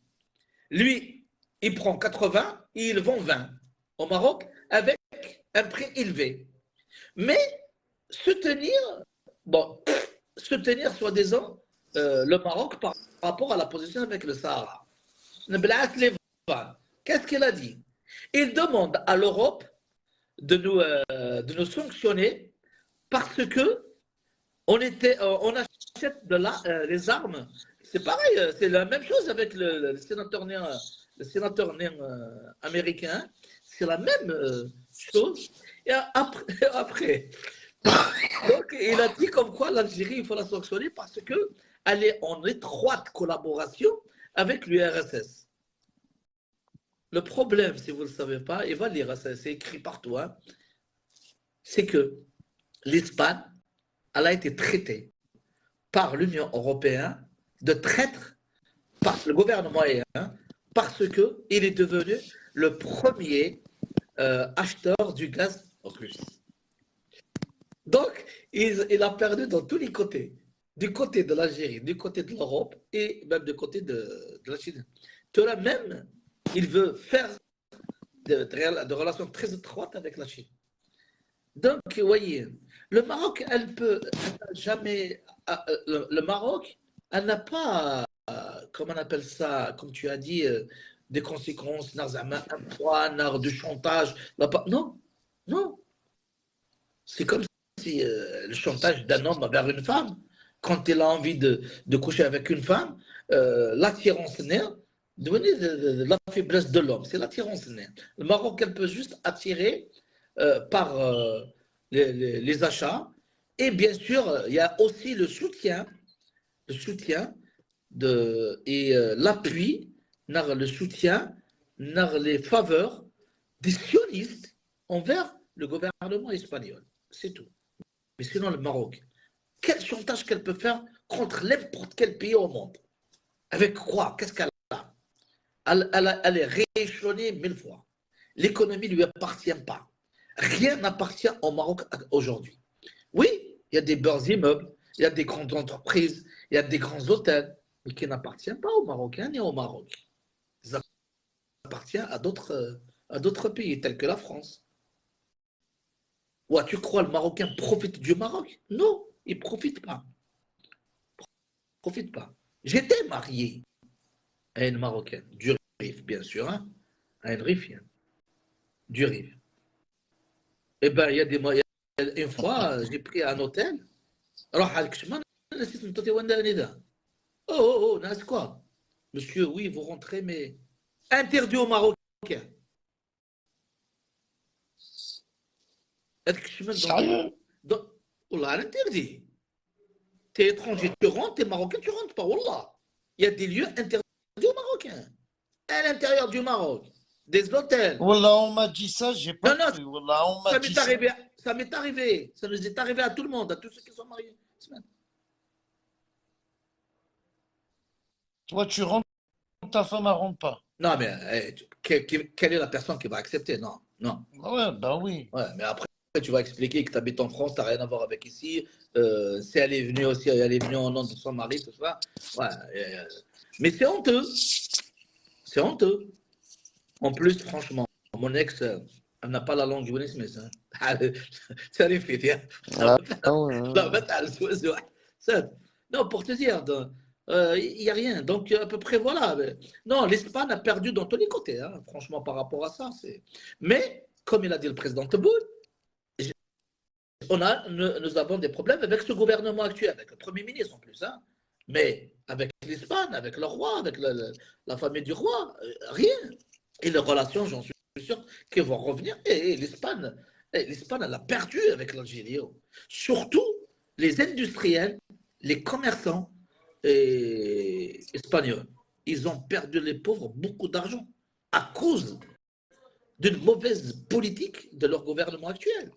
Lui, il prend 80 et il vend 20 au Maroc avec un prix élevé. Mais soutenir soi-disant le Maroc par rapport à la position avec le Sahara. Qu'est-ce qu'il a dit? Il demande à l'Europe de nous sanctionner parce que on achète les armes. C'est pareil, c'est la même chose avec le sénateur né américain. C'est la même chose. Et après donc il a dit comme quoi l'Algérie, il faut la sanctionner parce qu'elle est en étroite collaboration avec l'URSS. Le problème, si vous ne le savez pas, il va lire, c'est écrit partout, hein, c'est que l'Espagne, elle a été traitée par l'Union européenne de traître par le gouvernement européen parce qu'il est devenu le premier acheteur du gaz russe. Donc, il a perdu dans tous les côtés, du côté de l'Algérie, du côté de l'Europe et même du côté de la Chine. Tout là même, il veut faire de relations très étroites avec la Chine. Donc, vous voyez, le Maroc, elle Maroc, elle n'a pas, comment on appelle ça, comme tu as dit, des conséquences, un poids, de chantage. Non, non. C'est comme si le chantage d'un homme vers une femme, quand il a envie de coucher avec une femme, l'attirance nerf, devenir la faiblesse de l'homme, c'est l'attirance nerf. Le Maroc, elle peut juste attirer par les achats Et bien sûr, il y a aussi le soutien et l'appui, le soutien, les faveurs des sionistes envers le gouvernement espagnol. C'est tout. Mais sinon, le Maroc, quel chantage qu'elle peut faire contre n'importe quel pays au monde? Avec quoi? Qu'est-ce qu'elle a? Elle est rééchelonnée 1000 fois. L'économie ne lui appartient pas. Rien n'appartient au Maroc aujourd'hui. Oui, il y a des beaux immeubles, il y a des grandes entreprises, il y a des grands hôtels, mais qui n'appartiennent pas aux Marocains ni au Maroc. Ils appartiennent à d'autres pays, tels que la France. Ouais, tu crois que le Marocain profite du Maroc? Non, il ne profite pas. Profite pas. J'étais marié à une Marocaine, du Rif, bien sûr, hein, à une Rifienne, du Rif. Eh bien, il y a une fois, j'ai pris un hôtel. راح على الكشمان نسيت نعطي وانا نداء. Oh, ناس quoi? Monsieur, oui, vous rentrez, mais interdit aux Marocains. Wallah, interdit. T'es étranger, tu rentres, t'es marocain, tu rentres pas. Wallah. Il y a des lieux interdits aux Marocains. À l'intérieur du Maroc. Des hôtels. Wallah, on m'a dit ça, j'ai pas Non, cru. Wallah, on m'a ça dit m'est ça. arrivé. Ça m'est arrivé. Ça nous est arrivé à tout le monde, à tous ceux qui sont mariés. Toi, tu rentres, ta femme, elle rentre pas. Non, mais quelle est la personne qui va accepter? Non, non. Ouais, bah oui. Ouais, mais après, tu vas expliquer que tu habites en France, tu n'as rien à voir avec ici. Si elle est venue aussi, elle est venue au nom de son mari, tout ça. Ouais, mais c'est honteux. C'est honteux. En plus, franchement, mon ex, elle n'a pas la langue du Smith. Ça lui fait bien. Non, pour te dire, il n'y a rien. Donc, à peu près, voilà. Non, l'Espagne a perdu dans tous les côtés, hein, franchement, par rapport à ça. Mais, comme il a dit le président Tebboune, nous avons des problèmes avec ce gouvernement actuel, avec le Premier ministre en plus. Hein. Mais avec l'Espagne, avec le roi, avec la famille du roi, rien. Et les relations, j'en suis sûr, qui vont revenir. Et l'Espagne, elle a perdu avec l'Algérie. Surtout les industriels, les commerçants espagnols. Ils ont perdu, les pauvres, beaucoup d'argent à cause d'une mauvaise politique de leur gouvernement actuel.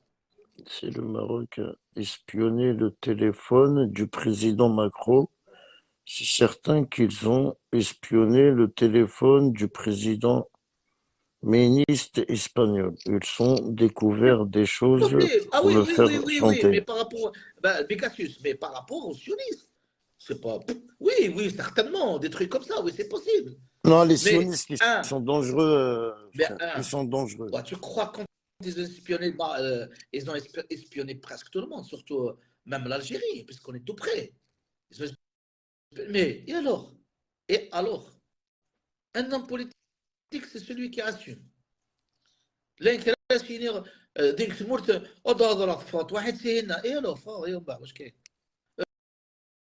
C'est le Maroc a espionné le téléphone du président Macron. C'est certain qu'ils ont espionné le téléphone du président ministre espagnol. Ils ont découvert des choses pour le faire chanter. Mais par rapport, mais par rapport aux sionistes, c'est pas. Oui, certainement, des trucs comme ça, oui, c'est possible. Non, les sionistes, ils sont dangereux. Ils sont dangereux. Tu crois quand ils ont espionné, ils ont espionné presque tout le monde, surtout même l'Algérie, puisqu'on est tout près. Mais et alors? Un homme politique, c'est celui qui assume. لين كلاش كينير ديك تمرت اضرب فوت واحد سينا ايه لو فا يوم واش كاين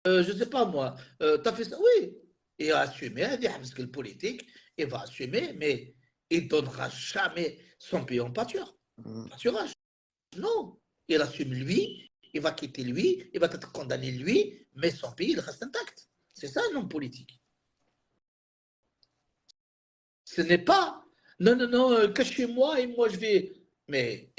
je sais pas moi t'as fait ça oui il a assumé هذه حبسك البوليتيك il va assumer mais il donnera jamais son pays en pâturage non il assume lui il va quitter lui il va être condamné lui mais son pays il reste intact c'est ça un homme politique ce n'est pas non, cachez-moi et moi je vais. Mais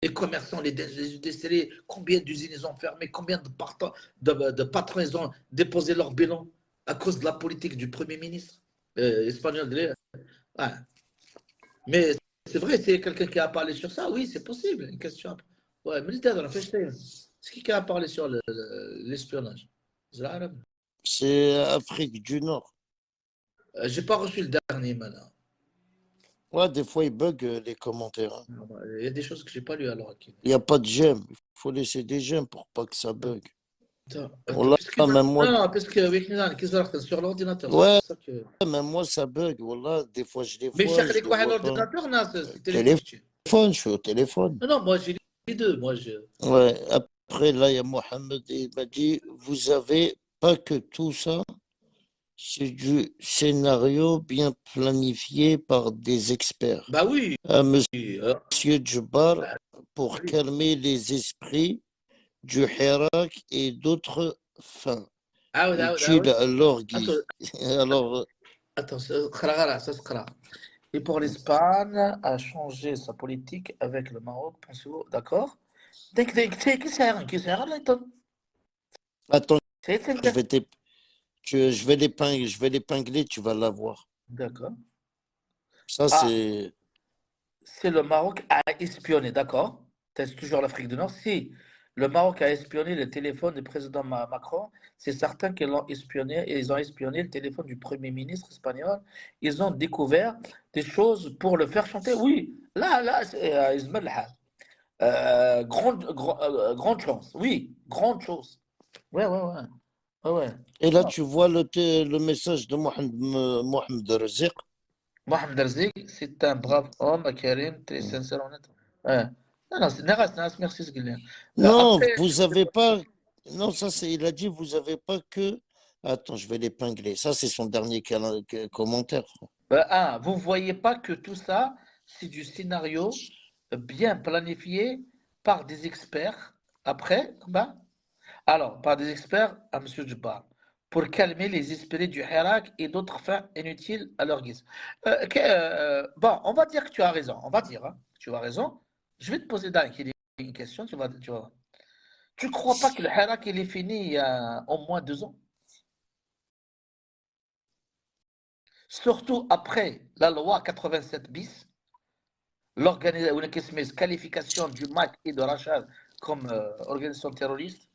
les commerçants, les industriels, combien d'usines ils ont fermé, combien de patrons ils ont déposé leur bilan à cause de la politique du Premier ministre espagnol. Ouais. Mais c'est vrai, c'est quelqu'un qui a parlé sur ça, oui, c'est possible. Une question. Ouais, mais c'est qui a parlé sur l'espionnage? C'est Afrique du Nord. J'ai pas reçu le dernier maintenant. Ouais, des fois, ils bug les commentaires. Hein. Il y a des choses que j'ai pas lues alors. Il n'y a pas de j'aime. Il faut laisser des j'aime pour pas que ça bug. Même moi... Non, parce que sur l'ordinateur. Ouais, même moi, ça bug. Voilà, des fois, je les vois. Mais je sais quoi l'ordinateur, non, c'est téléphone. Je suis au téléphone. Non, moi, j'ai les deux. Ouais, après, là, il y a Mohamed, il m'a dit, vous avez pas que tout ça C'est du scénario bien planifié par des experts. Bah oui. Monsieur Djebbar, Bah pour oui. calmer les esprits du Hirak et d'autres fins. عاود Utile à attends, l'orgie. Alors, attends, ça se قرا. Et pour l'Espagne a changé sa politique avec le Maroc, pensez-vous, d'accord? Qui sert là, attends, c'est je vais t'ép- je vais l'épingler, tu vas la voir. d'accord. Ça, Ah, c'est... c'est le Maroc a espionné, d'accord? C'est toujours l'Afrique du Nord. Si le Maroc a espionné le téléphone du président Macron, c'est certain qu'ils l'ont espionné et ils ont espionné le téléphone du Premier ministre espagnol. Ils ont découvert des choses pour le faire chanter. Oui, là, Ismaël Haj. Grande chance, oui, grande chose. Ouais, ouais, ouais. Ouais, ouais. Et là, Non. tu vois le message de Mohamed Raziq. Mohamed Darzik, c'est un brave homme, Karim, très sincère, honnête. Ouais. Non, non, merci, ce qu'il dit. Non, Après, vous avez pas... Non, ça, c'est... Il a dit, vous avez pas que... Attends, je vais l'épingler. Ça, c'est son dernier commentaire. vous voyez pas que tout ça, c'est du scénario bien planifié par des experts. Après, alors, par des experts à M. Djibbar, pour calmer les esprits du Hirak et d'autres fins inutiles à leur guise. Bon, on va dire que tu as raison. On va dire que tu as raison. Je vais te poser une question. Tu crois pas que le Hirak il est fini il y a au moins 2 ans? Surtout après la loi 87 bis, l'organisation, qualification du MAC et de Rachad comme organisation terroriste.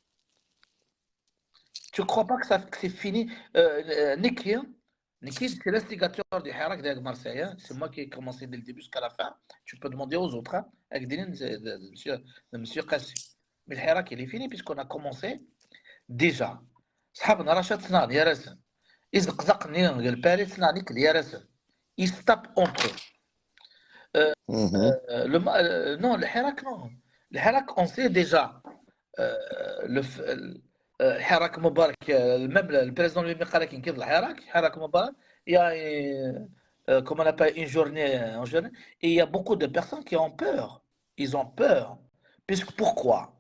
Tu ne crois pas que c'est fini? Niki, c'est l'instigateur du Hirak de Marseille. Hein. C'est moi qui ai commencé dès le début jusqu'à la fin. Tu peux demander aux autres. Hein, avec monsieur Kassi. Mais le Hirak, il est fini puisqu'on a commencé déjà. صحابنا رشاد صنان يا رسم يزقزقني الباريس صنانيك يا رسم. Ils se tapent entre eux. Mhm. Non, le Hirak, non. Le Hirak, on sait déjà. Le Hirak Moubarak, même le président lui قال لك كيف الحراك حراك مبارك, il y a comme on appelle une journée en journée, et il y a beaucoup de personnes qui ont peur. Ils ont peur. Pourquoi?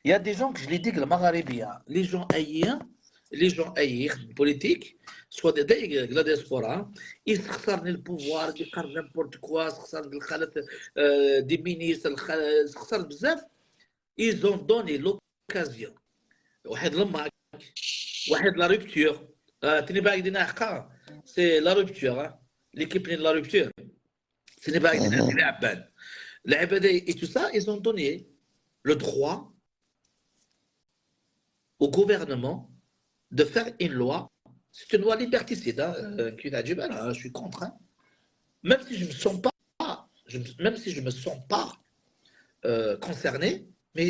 Il y a des gens que je l'ai dit que le Maghrébien, les gens haïs politiques, soit de la diaspora, ils se خسروا le pouvoir, ils font n'importe quoi, se خسروا des ministres, se خسروا بزاف. Ils ont donné l'occasion. واحد لماك واحد لا rupture. تني باغي دينا حقا سي لا rupture. L'équipe de la rupture. Ce n'est pas Mhm. et tout ça, ils ont donné le droit au gouvernement de faire une loi. C'est une loi liberticide. Je suis contre. Hein. Même si je me sens pas, même si je me sens pas concerné, mais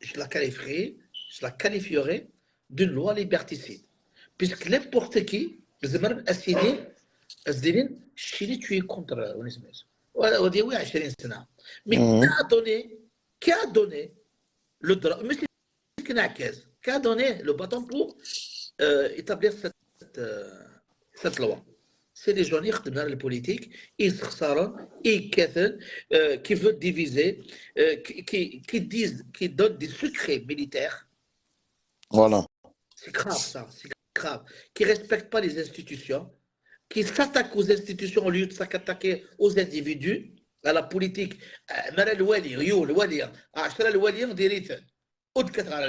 je la qualifierais d'une loi liberticide. Puisque n'importe qui, tu es contre mais qui a donné le droit, qui a donné le bâton pour établir cette loi? C'est les gens qui politique, ils qui veulent diviser, qui donnent des secrets militaires. Voilà. C'est grave ça, c'est grave. Qui ne respectent pas les institutions, qui s'attaquent aux institutions au lieu de s'attaquer aux individus, à la politique. Le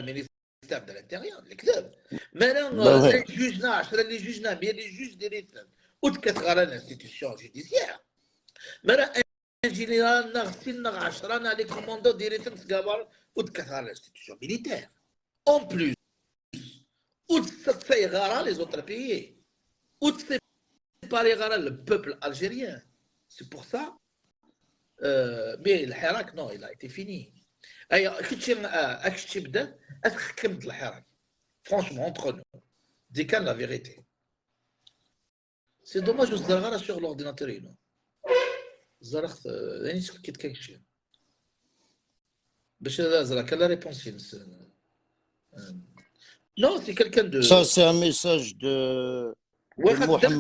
ministère de l'Intérieur, Ben ouais. les juges ديريتهم وتكثر على l'institution judiciaire. Un général نغسل 10 les commandos ديريتهم تقابل وتكثر على l'institution militaire. En plus, les autres pays, séparer le peuple algérien. C'est pour ça. Mais le Hirak, non, il a été fini. Franchement, entre nous, décale la vérité. C'est dommage que Zargara sur l'ordinateur. Quelle réponse? Non, c'est quelqu'un de. Ça, c'est un message de Mohamed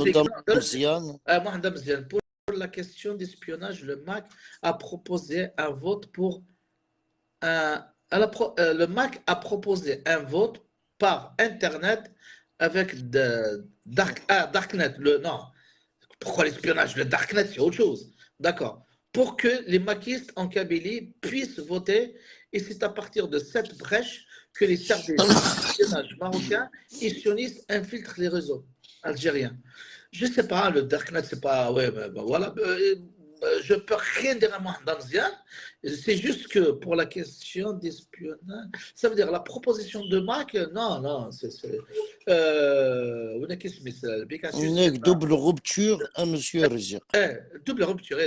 Mziane. Mohamed Mziane, pour la question d'espionnage, le MAC a proposé un vote pour le MAC a proposé un vote par Internet avec Darknet. Non, pourquoi l'espionnage? Le Darknet, c'est autre chose. D'accord. Pour que les maquistes en Kabylie puissent voter, et c'est à partir de cette brèche que les services d'espionnage marocains et sionistes infiltrent les réseaux algériens. Je ne sais pas, le Darknet, c'est pas. Ouais, voilà. Je ne peux rien dire à Mohamed Mziane. C'est juste que pour la question d'espionnage, ça veut dire la proposition de Mac, non, c'est. Une double rupture à M. Rizek. Double rupture,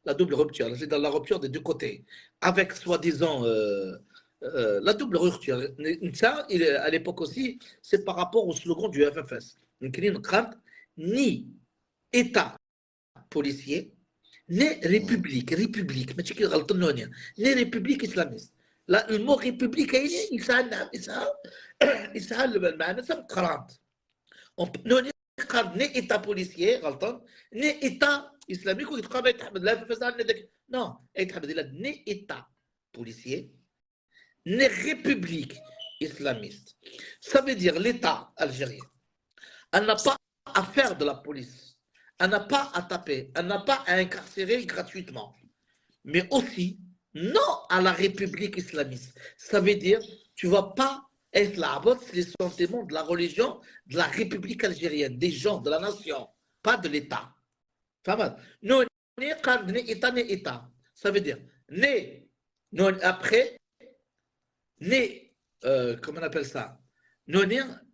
la double rupture, c'est dans la rupture des deux côtés, avec soi-disant la double rupture. Ça, à l'époque aussi, c'est par rapport au slogan du FFS. Ni État policier, ni république, ni république islamiste. Là, le mot république, il s'agit ni État policier, ni État islamique, non, ni État policier, ni république islamiste. Ça veut dire l'État algérien. Elle n'a pas à faire de la police. Elle n'a pas à taper. Elle n'a pas à incarcérer gratuitement. Mais aussi, non à la République islamiste. Ça veut dire, tu ne vas pas être là, les sentiments de la religion de la République algérienne, des gens, de la nation, pas de l'État. Nous, ni État, ni État. Ça veut dire, non, après, comment on appelle ça? Non,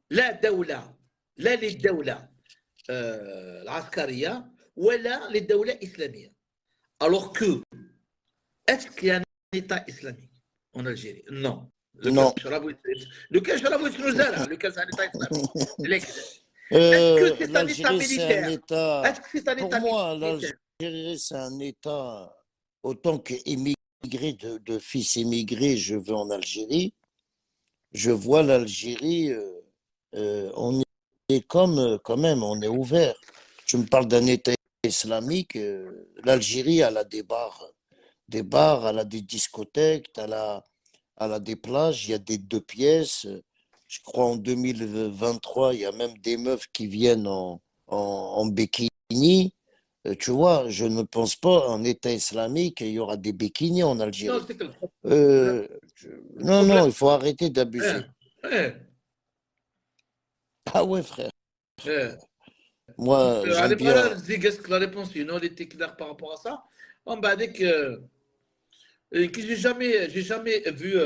la daoula. لا للدولة العسكرية ولا للدولة الإسلامية. Alors que, est-ce qu'il y a un État islamique en Algérie? Non. Non. Lequel nous a là? Lequel c'est un État islamique? L'Algérie, c'est un État. Est-ce que c'est un État? Pour moi, l'Algérie, c'est un État. Autant qu'émigré, de fils émigrés, je veux en Algérie. Je vois l'Algérie, on est quand même, on est ouvert. Tu me parles d'un État islamique, l'Algérie, elle a des bars, elle a des discothèques, elle a des plages, il y a des 2 pièces. Je crois en 2023, il y a même des meufs qui viennent en bikini. Tu vois, je ne pense pas en État islamique, il y aura des bikinis en Algérie. Non, il faut arrêter d'abuser. Ah ouais, frère. Moi, j'aime bien. La réponse, elle était claire par rapport à ça. On va dire que j'ai jamais vu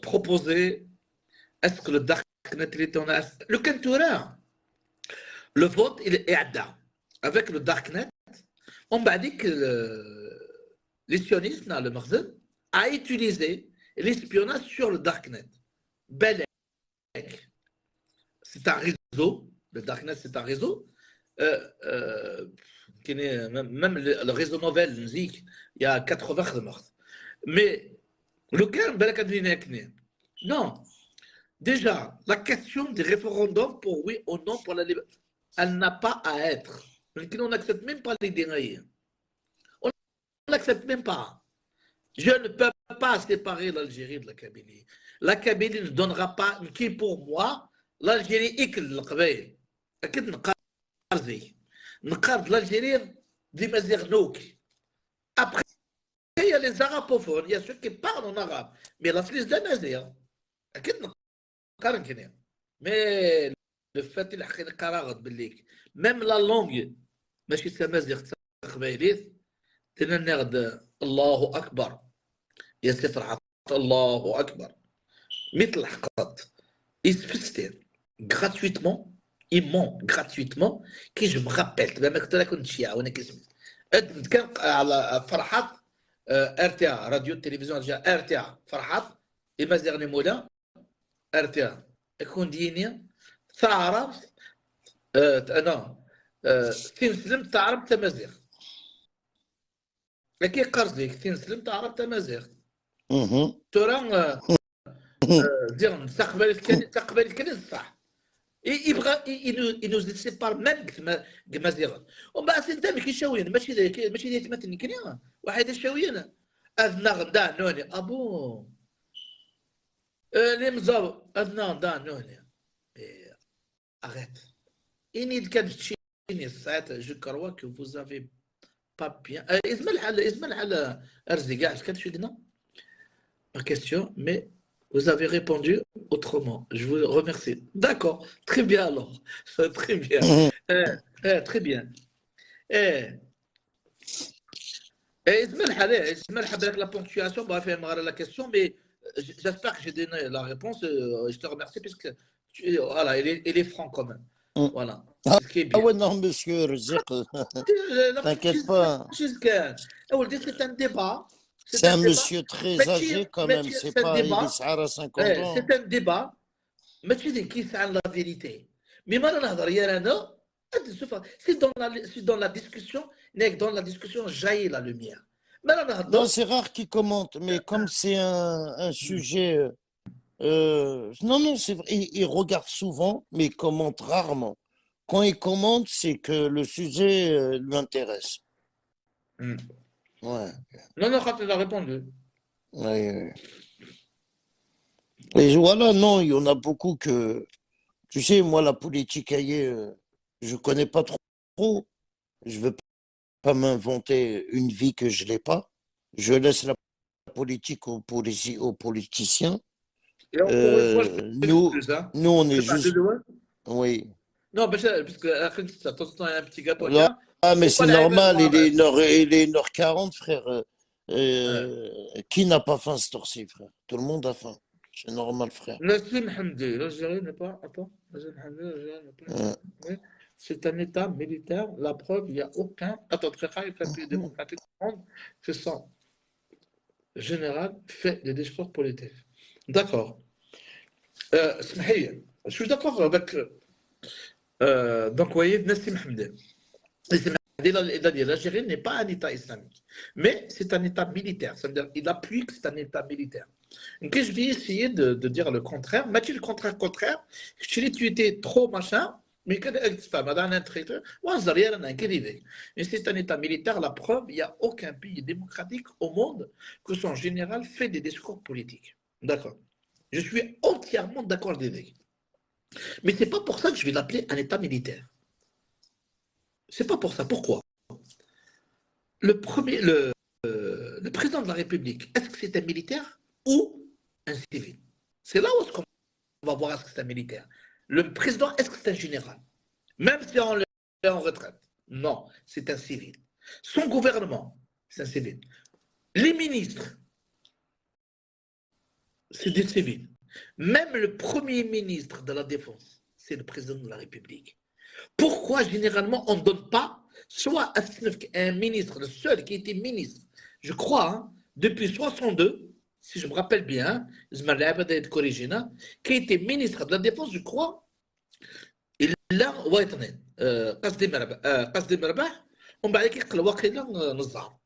proposer est-ce que le Darknet était en le Kentoura, le vote, il est ADA. Avec le Darknet, on va dire que les sionistes, le Marzin, a utilisé l'espionnage sur le Darknet. Belek. C'est un réseau, le Darknet c'est un réseau, même le réseau Novel, musique, il y a 80 morts. Mais lequel, non, déjà, la question du référendum pour oui ou non pour la liberté, elle n'a pas à être. On n'accepte même pas les déraillés. On n'accepte même pas. Je ne peux pas séparer l'Algérie de la Kabylie. La Kabylie ne donnera pas, qui pour moi, l'Algérie école القبائل أكيد نقارض l'Algérie des Mazernouki. Après il y a les arabophones, il y a ceux qui parlent en arabe, mais la flèche de Mazer أكيد نقارن كنا. Mais le fait اللي حكينا قراغد بالليك même la langue ماشي تمازيغ قبائليت تنا نغد الله أكبر يا سفر حط الله أكبر مثل حقات يسفستين gratuitement, ils ment gratuitement, qui je me rappelle, tu vas mettre la conchia, on est qu'est-ce que كان على فرحات RTA راديو تلفزيون RTA فرحات المزيغني مولا RTA يكون دينيا تعرف انا تنسلم تعرف تمازيغ لكن قرضيك تنسلم تعرف تمازيغ ترى دير تقبل الكنيسة صح Et il nous sépare même كمازيغ ومن سي انت كي شاويين ماشي تمثلني كنيا واحد شاويين اذنا دا نوني ابو les mzab adnan da noni arrête il كان تشيني الساعات je crois que vous avez pas bien اسم الحال ارزي كاع اش كتشوي لنا ma question mais vous avez répondu autrement. Je vous remercie. D'accord. Très bien alors. Très bien. Très bien. اسمح avec la ponctuation, bah, fait la question, mais j'espère que j'ai donné la réponse. Je te remercie puisque voilà, il est franc quand même. Voilà. Ah ouais, non, monsieur Rizek, t'inquiète pas. C'est un débat. C'est un monsieur très âgé quand même, c'est pas il est à 50 ans. C'est un débat. Mais tu dis qui c'est la vérité. Mais maintenant, c'est dans la discussion, dans la discussion jaillit la lumière. Non, c'est rare qu'il commente, mais comme c'est un sujet... non, c'est vrai, il regarde souvent, mais il commente rarement. Quand il commente, c'est que le sujet lui intéresse. Ouais. Non, quand il a répondu. Ouais. Et voilà, non, il y en a beaucoup que... Tu sais, moi, la politique ailleurs, je connais pas trop. Je veux pas m'inventer une vie que je n'ai pas. Je laisse la politique aux politiciens. Nous, on est juste... Oui. Non, parce que de temps en temps, il y a un petit gâteau. Ah, mais c'est normal, il est 1h40, frère. Qui n'a pas faim ce temps-ci, frère? Tout le monde a faim. C'est normal, frère. L'Algérie n'est pas. Attends. C'est un État militaire. La preuve, il n'y a aucun. Attends, très rare, le pays démocratique du monde que son général fait des discours politiques. D'accord. Je suis d'accord avec. Donc, vous voyez, Nassim Hamdi. L'Algérie n'est pas un État islamique, mais c'est un État militaire. C'est-à-dire qu'il appuie que c'est un État militaire. Donc, je vais essayer de dire le contraire. Mais le contraire, tu étais trop machin, mais c'est un État militaire. La preuve, il n'y a aucun pays démocratique au monde que son général fait des discours politiques. D'accord. Je suis entièrement d'accord avec lui. Mais ce n'est pas pour ça que je vais l'appeler un État militaire. C'est pas pour ça. Pourquoi? Le président de la République, est-ce que c'est un militaire ou un civil? C'est là où on va voir est-ce que c'est un militaire. Le président, est-ce que c'est un général? Même si on est en retraite. Non, c'est un civil. Son gouvernement, c'est un civil. Les ministres, c'est des civils. Même le premier ministre de la Défense, c'est le président de la République. Pourquoi généralement on ne donne pas soit un ministre, le seul qui était ministre, je crois, hein, depuis 62, si je me rappelle bien, qui était ministre de la Défense, je crois, il a قصدي مربح ومن بعد كيقل واقيلا نزار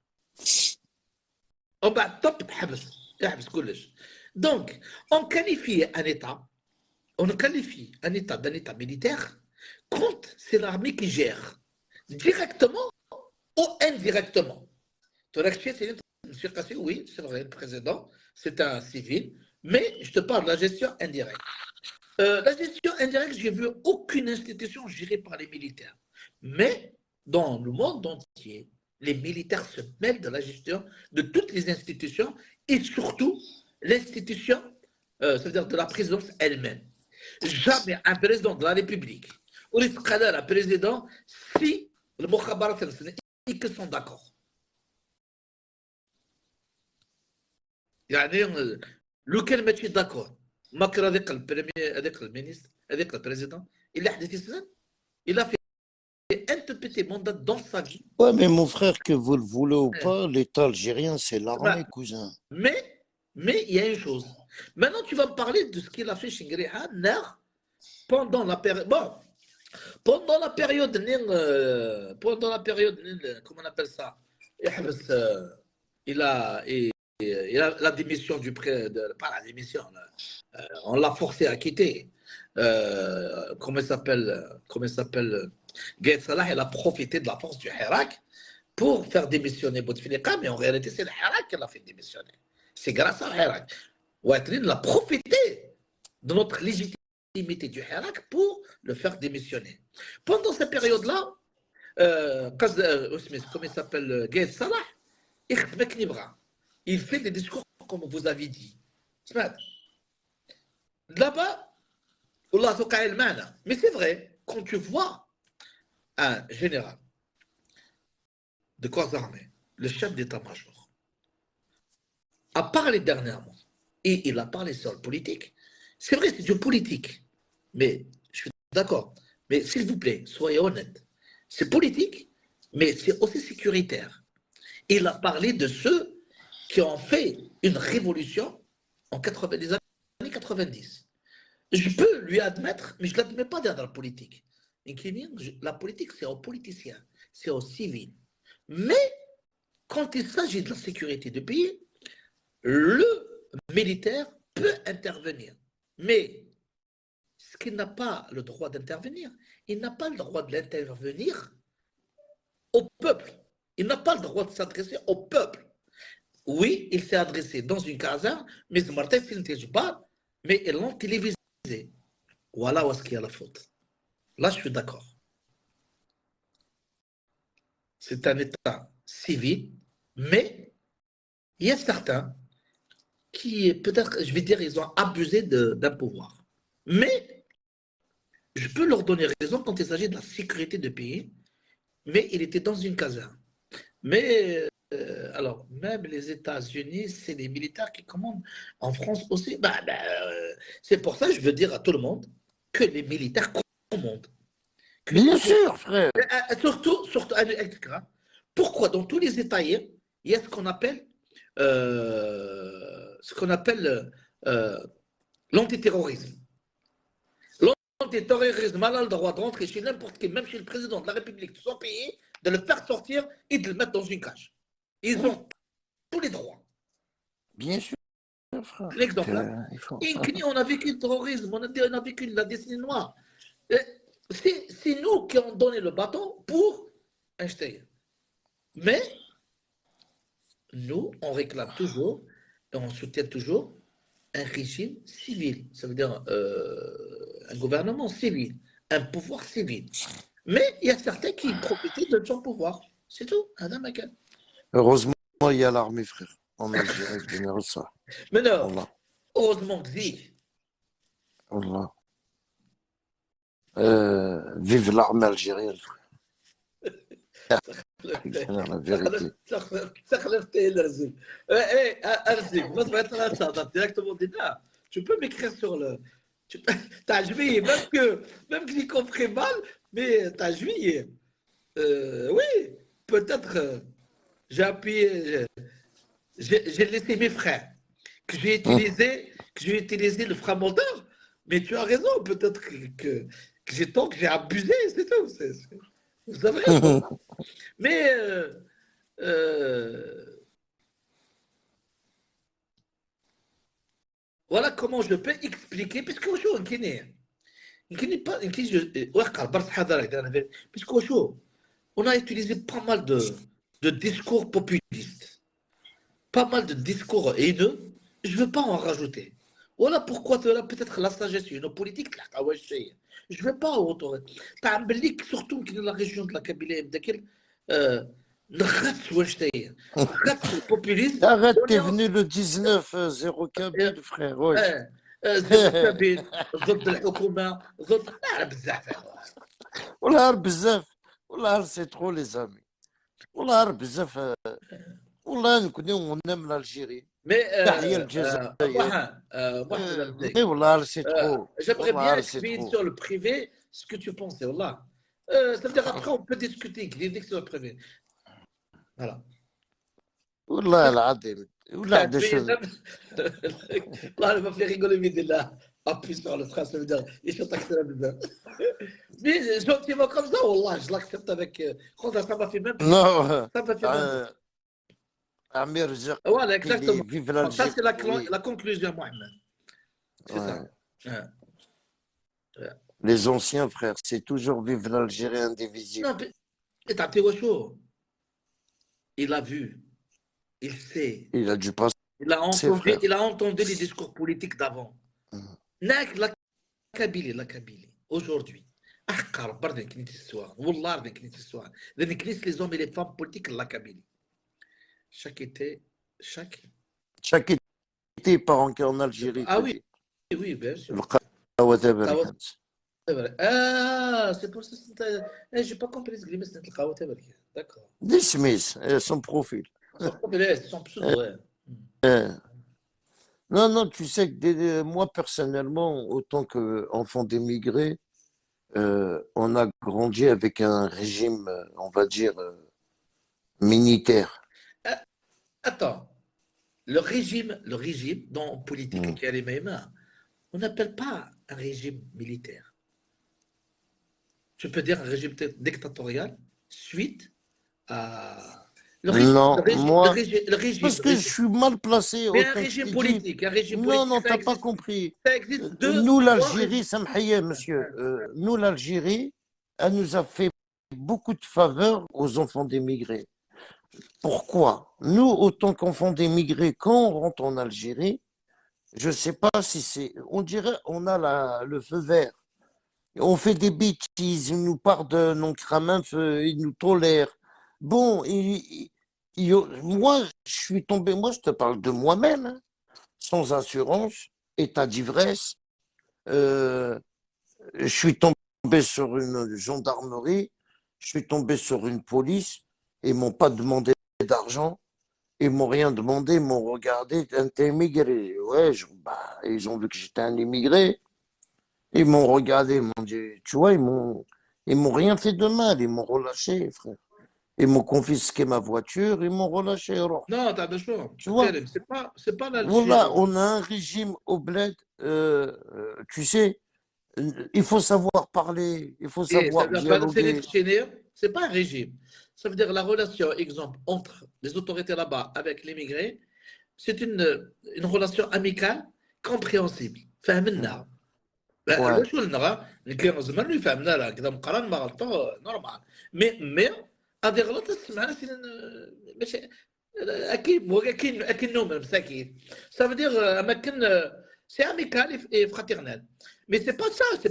ومن بعد طب يحبس كلش. Donc, on qualifie un État d'un État militaire quand c'est l'armée qui gère, directement ou indirectement. Oui, c'est vrai, le président, c'est un civil, mais je te parle de la gestion indirecte. La gestion indirecte, j'ai vu aucune institution gérée par les militaires. Mais dans le monde entier, les militaires se mêlent de la gestion de toutes les institutions et surtout l'institution, c'est-à-dire de la présidence elle-même. Jamais un président de la République ou un président si le Mokhabarat et que sont d'accord. يعني لو كان ماشي داكور ماكر هذاك هذاك المينيستر هذاك البريزيدون الا حدث سنه الا في un tout petit mandat dans sa vie. Ouais, mais mon frère, que vous le voulez ou pas, l'État algérien, c'est l'armée, cousin. Mais il y a une chose. Maintenant, tu vas me parler de ce qu'il a fait chez Ngriha pendant la période. Bon, pendant la période, comment on appelle ça? Il a la démission pas la démission, on l'a forcé à quitter. comment il s'appelle, Gaël Salah, il a profité de la force du Hirak pour faire démissionner Bouteflika, mais en réalité, c'est le Hirak qui l'a fait démissionner. C'est grâce au Hirak. Ouattine a profité de notre légitimité du Hirak pour le faire démissionner. Pendant cette période-là, comment il s'appelle, Gaël Salah, il fait des discours comme vous avez dit. Là-bas, mais c'est vrai, quand tu vois un général de corps armés, le chef d'état-major, a parlé dernièrement, et il a parlé sur le politique, c'est vrai, c'est du politique, mais je suis d'accord, mais s'il vous plaît, soyez honnête, c'est politique, mais c'est aussi sécuritaire. Il a parlé de ceux qui ont fait une révolution en les années 90. Je peux lui admettre, mais je ne l'admets pas dans la politique. La politique, c'est aux politiciens, c'est aux civils. Mais quand il s'agit de la sécurité du pays, le militaire peut intervenir. Mais ce qu'il n'a pas le droit d'intervenir, il n'a pas le droit de l'intervenir au peuple. Il n'a pas le droit de s'adresser au peuple. Oui, il s'est adressé dans une caserne, mais ils l'ont télévisé. Voilà où est-ce qu'il y a la faute. Là, je suis d'accord. C'est un État civil, mais il y a certains qui, peut-être, je vais dire, ils ont abusé d'un pouvoir. Mais je peux leur donner raison quand il s'agit de la sécurité du pays, mais il était dans une caserne. Mais, alors, même les États-Unis, c'est les militaires qui commandent. En France aussi, c'est pour ça que je veux dire à tout le monde que les militaires commandent. Bien sûr, frère. Surtout, pourquoi dans tous les États, il y a ce qu'on appelle l'antiterrorisme. L'antiterrorisme a le droit de rentrer chez n'importe qui, même chez le président de la République de son pays, de le faire sortir et de le mettre dans une cage. Ils ont tous les droits. Bien sûr, frère. L'exemple. On a vécu le terrorisme, on a vécu la décennie noire. C'est nous qui avons donné le bâton pour Einstein. Mais nous, on réclame toujours et on soutient toujours un régime civil. Ça veut dire un gouvernement civil, un pouvoir civil. Mais il y a certains qui profitent de son pouvoir. C'est tout. Heureusement, il y a l'armée, frère. En Algérie, je génère ça. Mais non, heureusement que si. Allah. Vive l'armée algérienne, frère. La vérité. Tu peux m'écrire sur le. T'as joué, même que j'y compris mal, mais t'as joué. Oui, peut-être j'ai appuyé, j'ai laissé mes frères, que j'ai utilisé le framoteur, mais tu as raison, peut-être que j'ai tort, que j'ai abusé, c'est tout. Vous avez raison. Mais voilà comment je peux expliquer, puisque on a utilisé pas mal de discours populistes, pas mal de discours haineux. Je ne veux pas en rajouter. Voilà pourquoi peut-être la sagesse, une politique, je ne veux pas autour. Surtout dans la région de la Kabylie, le populisme. Arrête, t'es venu le 19-0 Kabyle, frère. Ouais. ضد الحكومه ضد بزاف والله بزاف والله سي ترو لي زامي والله بزاف والله نكونوا من الجيري تحية الجزائر والله سي ترو j'aimerais bien expliquer sur le privé ce que tu pensais والله ça veut dire après on peut discuter sur le privé voilà والله العظيم والله عندنا والله ما في rigoler mais là appuie sur le frein ça veut dire il faut t'accélérer dedans mais gentiment comme ça والله je l'accepte avec ça m'a fait même non ça m'a fait même Amir Rzik voilà exactement vive l'Algérie ça c'est la conclusion Mohamed c'est ça Les anciens frères, c'est toujours vive l'Algérie indivisible. Non, mais t'as Théo chaud. Il a vu, il sait, Il a dû passer, frère. il a entendu les discours politiques d'avant. La Kabylie, aujourd'hui. أحقر برد كنيت السوا والله برد كنيت السوا لأن كنيت les hommes et les femmes politiques de la Kabylie. Chaque été part en Algérie. Ah oui, oui, bien sûr. C'est pour ça que j'ai pas compris ce que c'est le Kawa Tabarika. D'accord. Des Smith, son profil. Son pseudo. Non, tu sais que moi, personnellement, autant qu'enfant d'émigré, on a grandi avec un régime, on va dire, militaire. Attends, le régime dans politique qui a les mêmes, on n'appelle pas un régime militaire. Tu peux dire un régime dictatorial suite à... Le régime, parce que je suis mal placé. Mais un régime politique, Non, t'as pas compris. Nous, l'Algérie, ça me haye, monsieur. Nous, l'Algérie, elle nous a fait beaucoup de faveurs aux enfants d'émigrés. Pourquoi? Nous, autant qu'enfants d'émigrés, quand on rentre en Algérie, je sais pas si c'est... On dirait on a le feu vert. On fait des bêtises, ils nous pardonnent, on crame un feu, ils nous tolèrent. Bon, moi, je te parle de moi-même, hein, sans assurance, état d'ivresse. Je suis tombé sur une gendarmerie, je suis tombé sur une police, ils m'ont pas demandé d'argent, ils m'ont rien demandé, ils m'ont regardé, t'es immigré. Ouais, ils ont vu que j'étais un immigré, ils m'ont regardé, ils m'ont dit, tu vois, ils m'ont rien fait de mal, ils m'ont relâché, frère. Ils m'ont confisqué ma voiture, ils m'ont relâché. Non, t'as de choix. Tu vois, c'est pas l'Algérie. Voilà, on a un régime au bled, tu sais, il faut savoir parler, il faut savoir dialoguer. C'est pas un régime. Ça veut dire la relation, exemple, entre les autorités là-bas avec l'immigré, c'est une relation amicale, compréhensible. فهمنا. واش ولنا اللي زمان اللي فهمنا راه كذا مقارن ما غلطه نورمال مي هذه غلط سمعنا ماشي اكيد هو اكيد نوم مساكين ça veut dire اماكن c'est amical et fraternel mais c'est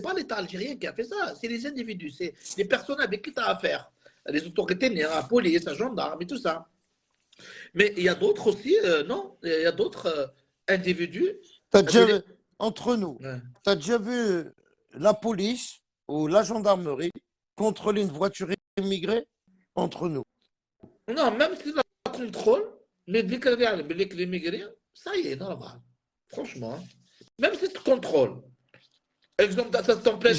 pas l'État algérien qui a fait ça, c'est les individus, c'est les personnes avec qui tu as affaire, les autorités, la police, la gendarme et tout ça. Mais il y a d'autres aussi, non, il y a d'autres individus. Entre nous, tu as déjà vu la police ou la gendarmerie contrôler une voiture immigrée entre nous? Non, même si la contrôle, mais dès que l'immigré, ça y est, normal. Franchement, même si tu contrôles. Exemple, ça te plaît.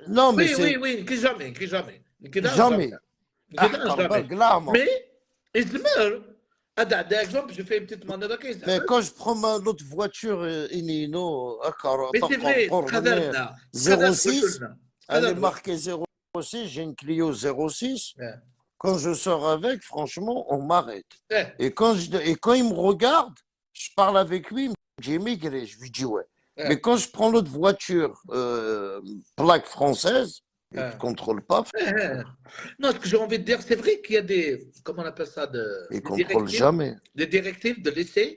Non, mais oui, que jamais. Jamais. Mais, il se meurt. Exemple, je fais une petite manœuvre. Mais quand je prends l'autre voiture, Inino, mais c'est vrai, 06, elle est marquée 06, j'ai une Clio 06. Quand je sors avec, franchement, on m'arrête. Et quand il me regarde, je parle avec lui, il me dit immigré, je lui dis ouais. Mais quand je prends l'autre voiture, plaque française, ils ne contrôlent pas. Non, ce que j'ai envie de dire, c'est vrai qu'il y a des, comment on appelle ça, ils ne contrôlent jamais. Des directives de laisser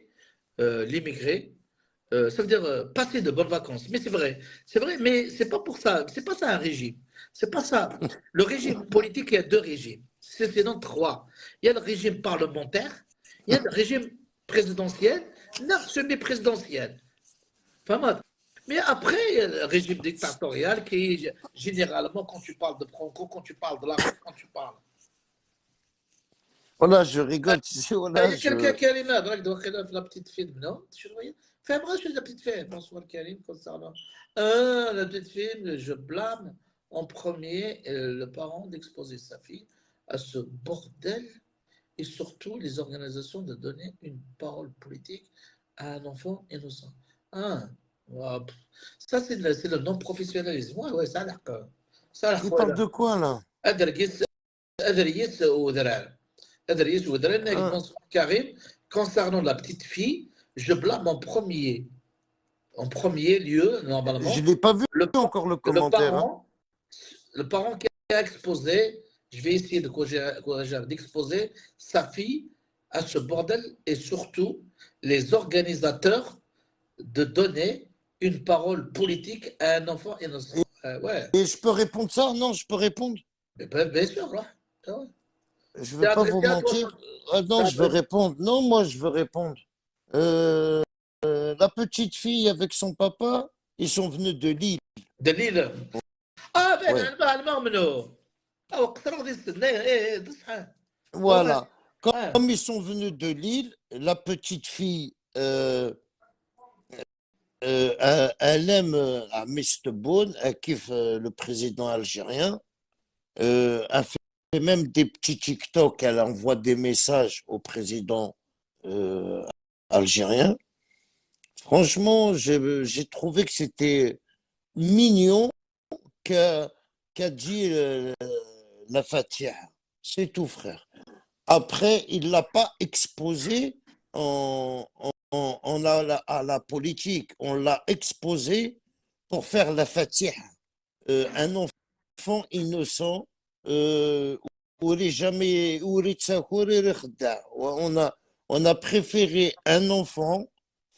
l'immigré, ça veut dire passer de bonnes vacances. Mais c'est vrai, mais c'est pas pour ça, c'est pas ça un régime. C'est pas ça. Le régime politique, il y a deux régimes. C'est dans trois. Il y a le régime parlementaire, il y a le régime présidentiel, non, semi-présidentiel. Mais après, il y a le régime dictatorial qui est généralement, quand tu parles de Franco, quand tu parles de la quand tu parles. Voilà, je rigole. Il y a quelqu'un qui est là, la petite fille, non? Fais-moi la petite fille. Bonsoir, Karim, concernant. La petite fille, je blâme en premier le parent d'exposer sa fille à ce bordel et surtout les organisations de donner une parole politique à un enfant innocent. Ça, c'est le non-professionnalisme. Ouais, ça a l'air que. Tu parles de quoi, là? Karim, concernant la petite fille, je blâme en premier en premier lieu, Je normalement, ne l'ai pas vu le, encore le le commentaire. Hein. parent qui a exposé, je vais essayer d'exposer sa fille à ce bordel et surtout les organisateurs de donner une parole politique à un enfant innocent. Ouais, Et je peux répondre ça? Non, je peux répondre. mais bien sûr, là. Ah ouais. Je ne C'est veux pas vous adressé à toi. mentir. Ah non, C'est je veux adressé répondre. Non, moi, je veux répondre. Euh, la petite fille avec son papa, ils sont venus de Lille. دليل بين Ouais. الماء منه وقت راه يستنى ده صحيح Voilà. اه Comme ils sont venus de Lille, la petite fille, elle aime à Mestebourne, elle kiffe le président algérien. Elle fait même des petits TikTok, elle envoie des messages au président euh, algérien. Franchement, j'ai trouvé que c'était mignon qu'a dit la Fatiha. C'est tout, frère. Après, il ne l'a pas exposé à la politique. On l'a exposé pour faire la Fatiha. Un enfant innocent, on a préféré un enfant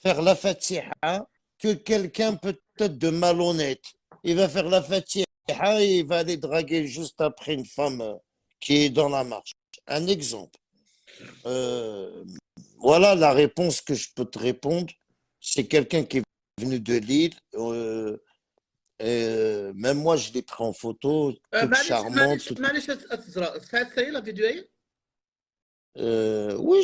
faire la Fatiha que quelqu'un peut-être de malhonnête. Il va faire la Fatiha et il va aller draguer juste après une femme qui est dans la marche. Un exemple. Euh, voilà la réponse que je peux te répondre. C'est quelqu'un qui est venu de Lille. Même moi, je l'ai pris en photo, toute معليش charmante. معليش معليش أتزرع ساعات ساي لا فيديو هي Oui,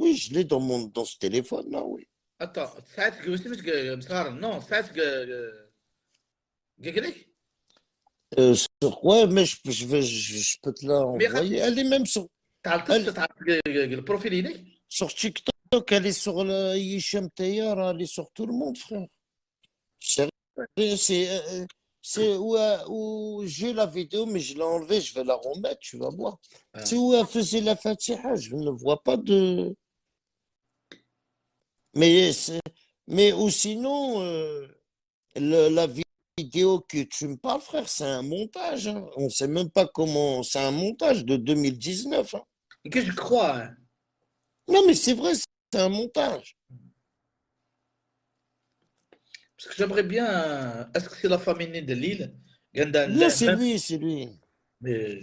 oui, je l'ai dans ce téléphone-là, oui. attends ساعات مش مصغر نو ساعات قلك Ouais, mais je peux te la مي envoyer. Elle est même تاع الطفل elle, تاع البروفيل هناك sur TikTok, elle est sur le Hicham Tayyar, elle est sur tout le monde, frère. Sérieux, c'est où j'ai la vidéo, mais je l'ai enlevée, je vais la remettre, tu vas voir. C'est où elle faisait la Fatiha, je ne vois pas de. Mais, mais ou sinon, la vidéo que tu me parles, frère, c'est un montage. Hein. On ne sait même pas comment. C'est un montage de 2019. Hein. que je crois hein. Non, mais c'est vrai, c'est un montage. parce que j'aimerais bien est-ce que c'est la famille née de Lille Non, c'est même lui, c'est lui. mais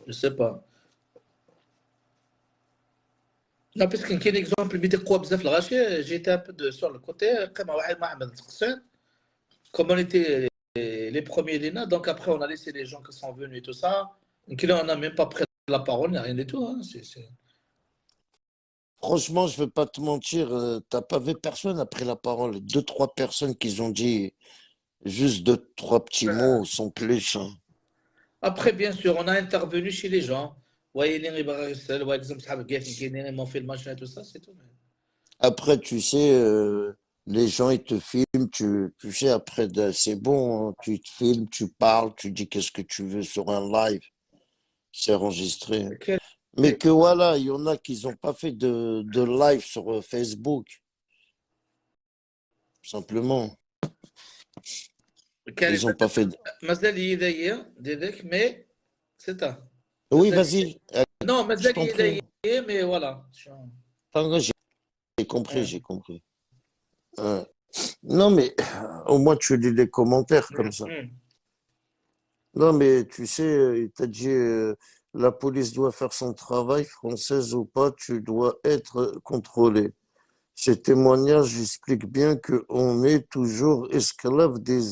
je sais pas لا باسكو كاين اكزومبل بيدي قوى بزاف الغاشي جيت ان بو سور لو كوتي قيمه واحد ما عمل تقصير comme on était les premiers Lina, donc après on a laissé les gens qui sont venus et tout ça. Donc là, on n'a même pas pris la parole, rien du tout. Hein. Franchement, je ne vais pas te mentir, t'as pas vu personne après la parole. Deux, trois personnes qui ont dit juste deux, trois petits mots, sans plus. Hein. Après, bien sûr, on a intervenu chez les gens. Ouais, ils m'ont fait le machin et tout ça, c'est tout. Après, tu sais, les gens, ils te filment, tu sais, après, c'est bon, hein, tu te filmes, tu parles, tu dis qu'est-ce que tu veux sur un live, c'est enregistré. Quel- Mais que voilà, il y en a qui n'ont pas fait de live sur Facebook, simplement. Ils n'ont pas fait. مازال يداير ديدك مي سي تا Oui, مازال vas-y, نو je مازال t'en prie. يداير مي فوالا Enfin, j'ai compris, j'ai compris. Ouais. Non, mais au moins tu lis les commentaires comme ça. Non, mais tu sais, il t'a dit la police doit faire son travail, française ou pas, tu dois être contrôlé. Ces témoignages expliquent bien qu'on est toujours esclave des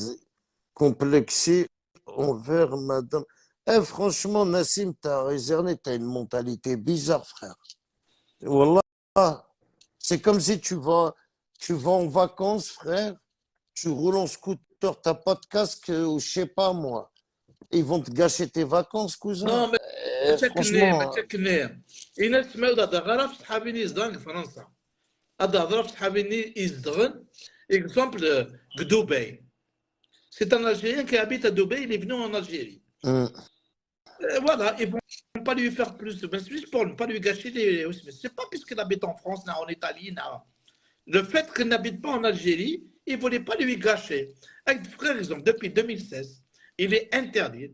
complexés envers madame. Eh, franchement, Nassim, t'as réservé, t'as une mentalité bizarre, frère. Wallah, c'est comme si tu vas en vacances, frère, tu roules en scooter, t'as pas de casque ou je sais pas moi. Ils vont te gâcher tes vacances, cousin. نو ما تشكلني ما Franchement, تشكلني إنا سمعوا هذا غرا في صحابي يزدغن في فرنسا هذا هضره في صحابي يزدغن اكزومبل دبي سي ان الجيريان qui habite à Dubaï il est venu en Algérie voilà ils vont pas lui faire plus de plus pour ne pas lui gâcher les c'est pas puisqu'il habite en France là en Italie là Le fait qu'il n'habite pas en Algérie, il ne voulait pas lui gâcher. Par exemple, depuis 2016, il est interdit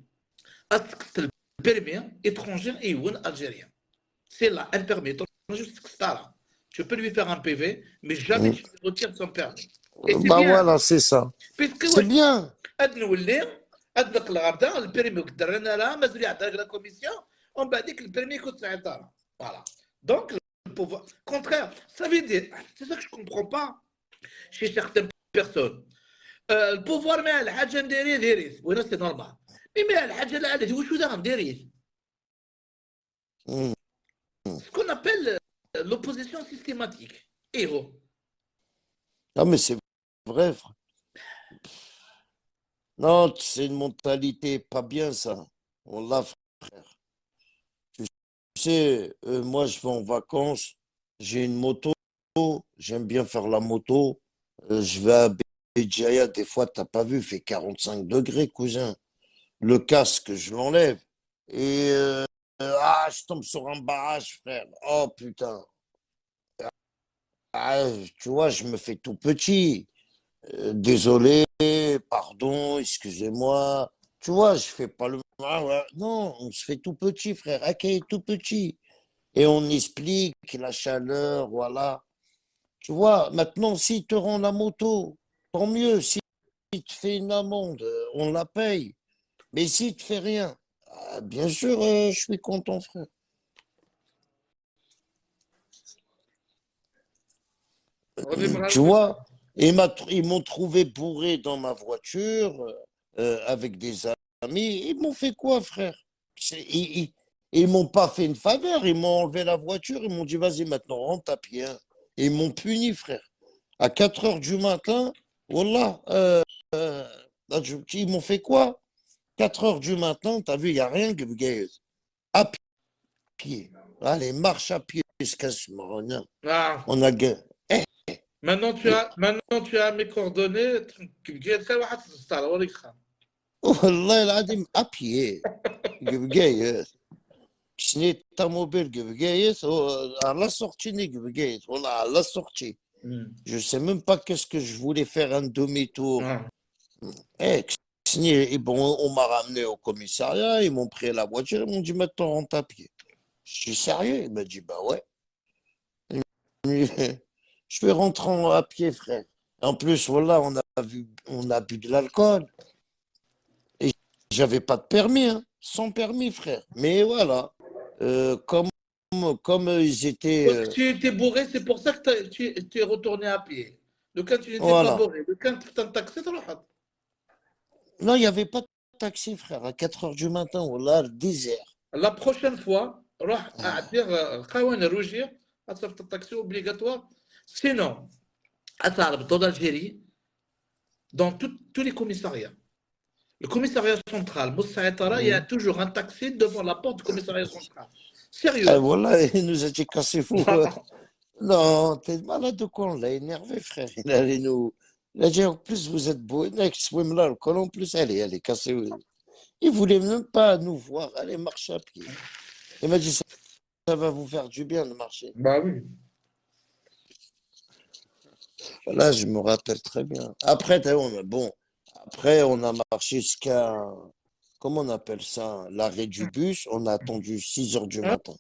à ce que le permis étranger et ou algérien. C'est là, un permis étranger, tu peux lui faire un PV, mais jamais tu lui retires son permis. Et c'est Bah bien. voilà, c'est ça. Puisque C'est bien. le permis la commission, on va dire que le permis coûte 50 ans. Voilà. Donc, le pouvoir. Contraire, ça veut dire, c'est ça que je ne comprends pas chez certaines personnes. Le pouvoir, mais le حاجة نديريه ديريه. Oui, c'est normal. Mais الحاجة لا اللي هو شو ده نديريه. Mm. Ce qu'on appelle l'opposition systématique. Et oh. Non, mais c'est vrai, frère. Non, c'est une mentalité pas bien, ça. On l'a, frère. Tu sais, moi, je vais en vacances, j'ai une moto, j'aime bien faire la moto. Je vais à Béjaïa, des fois, t'as pas vu, il fait 45 degrés, cousin. Le casque, je l'enlève. Et je tombe sur un barrage, frère. Oh, putain. Ah, tu vois, je me fais tout petit. Désolé, pardon, excusez-moi. Tu vois, je fais pas le. Ah, ouais. Non, on se fait tout petit, frère. Ok, tout petit. Et on explique la chaleur, voilà. Tu vois, maintenant, s'il te rend la moto, tant mieux. S'il te fait une amende, on la paye. Mais s'il te fait rien, bien sûr, je suis content, frère. Tu vois, ils m'ont trouvé bourré dans ma voiture avec des amis. Ils m'ont fait quoi, frère? Ils m'ont pas fait une faveur. Ils m'ont enlevé la voiture. Ils m'ont dit, vas-y, maintenant, rentre à pied. Hein. Et ils m'ont puni, frère. À 4 heures du matin, voilà. Ils m'ont fait quoi? 4 heures du matin, t'as vu, il n'y a rien, Guebuguez. À pied. Allez, marche à pied jusqu'à ce moment. Ah. On a gagné. Maintenant, tu as mes coordonnées. والله العظيم ابيي قبقايت شني طوموبيل قبقايت على سوقتي قبقايت والله على سوقتي je sais même pas qu'est-ce que je voulais faire un demi-tour eh bon on m'a ramené au commissariat ils m'ont pris la voiture ils m'ont dit maintenant rentre à pied je suis sérieux il m'a dit bah ouais je vais rentrer à pied frère en plus voilà on a bu de l'alcool. J'avais pas de permis, hein, sans permis, frère. Mais voilà, comme ils étaient. Donc, tu étais bourré, c'est pour ça que tu es retourné à pied. Donc, quand tu n'étais pas Voilà. bourré, quand tu t'en taxé, tu as Non, il n'y avait pas de taxi, frère, à 4 heures du matin, voilà, le désert. La prochaine fois, روح أعطيه قوانين روجير أتصرف التاكسي obligatoire. Sinon, à Tarbes, en Algérie, dans tous les commissariats. Le commissariat central, il y a toujours un taxi devant la porte du commissariat central. Sérieux. Et voilà, il nous a dit cassez-vous. Non, t'es malade de quoi? On l'a énervé, frère. Il allait nous. Il a dit en plus, vous êtes beau. Là, le colon, en plus, allez, cassez-vous. Il voulait même pas nous voir. Allez, marcher à pied. Il m'a dit ça va vous faire du bien de marcher. Bah oui. Là, je me rappelle très bien. Après, après, on a marché jusqu'à, comment on appelle ça, l'arrêt du bus. On a attendu 6 heures du matin.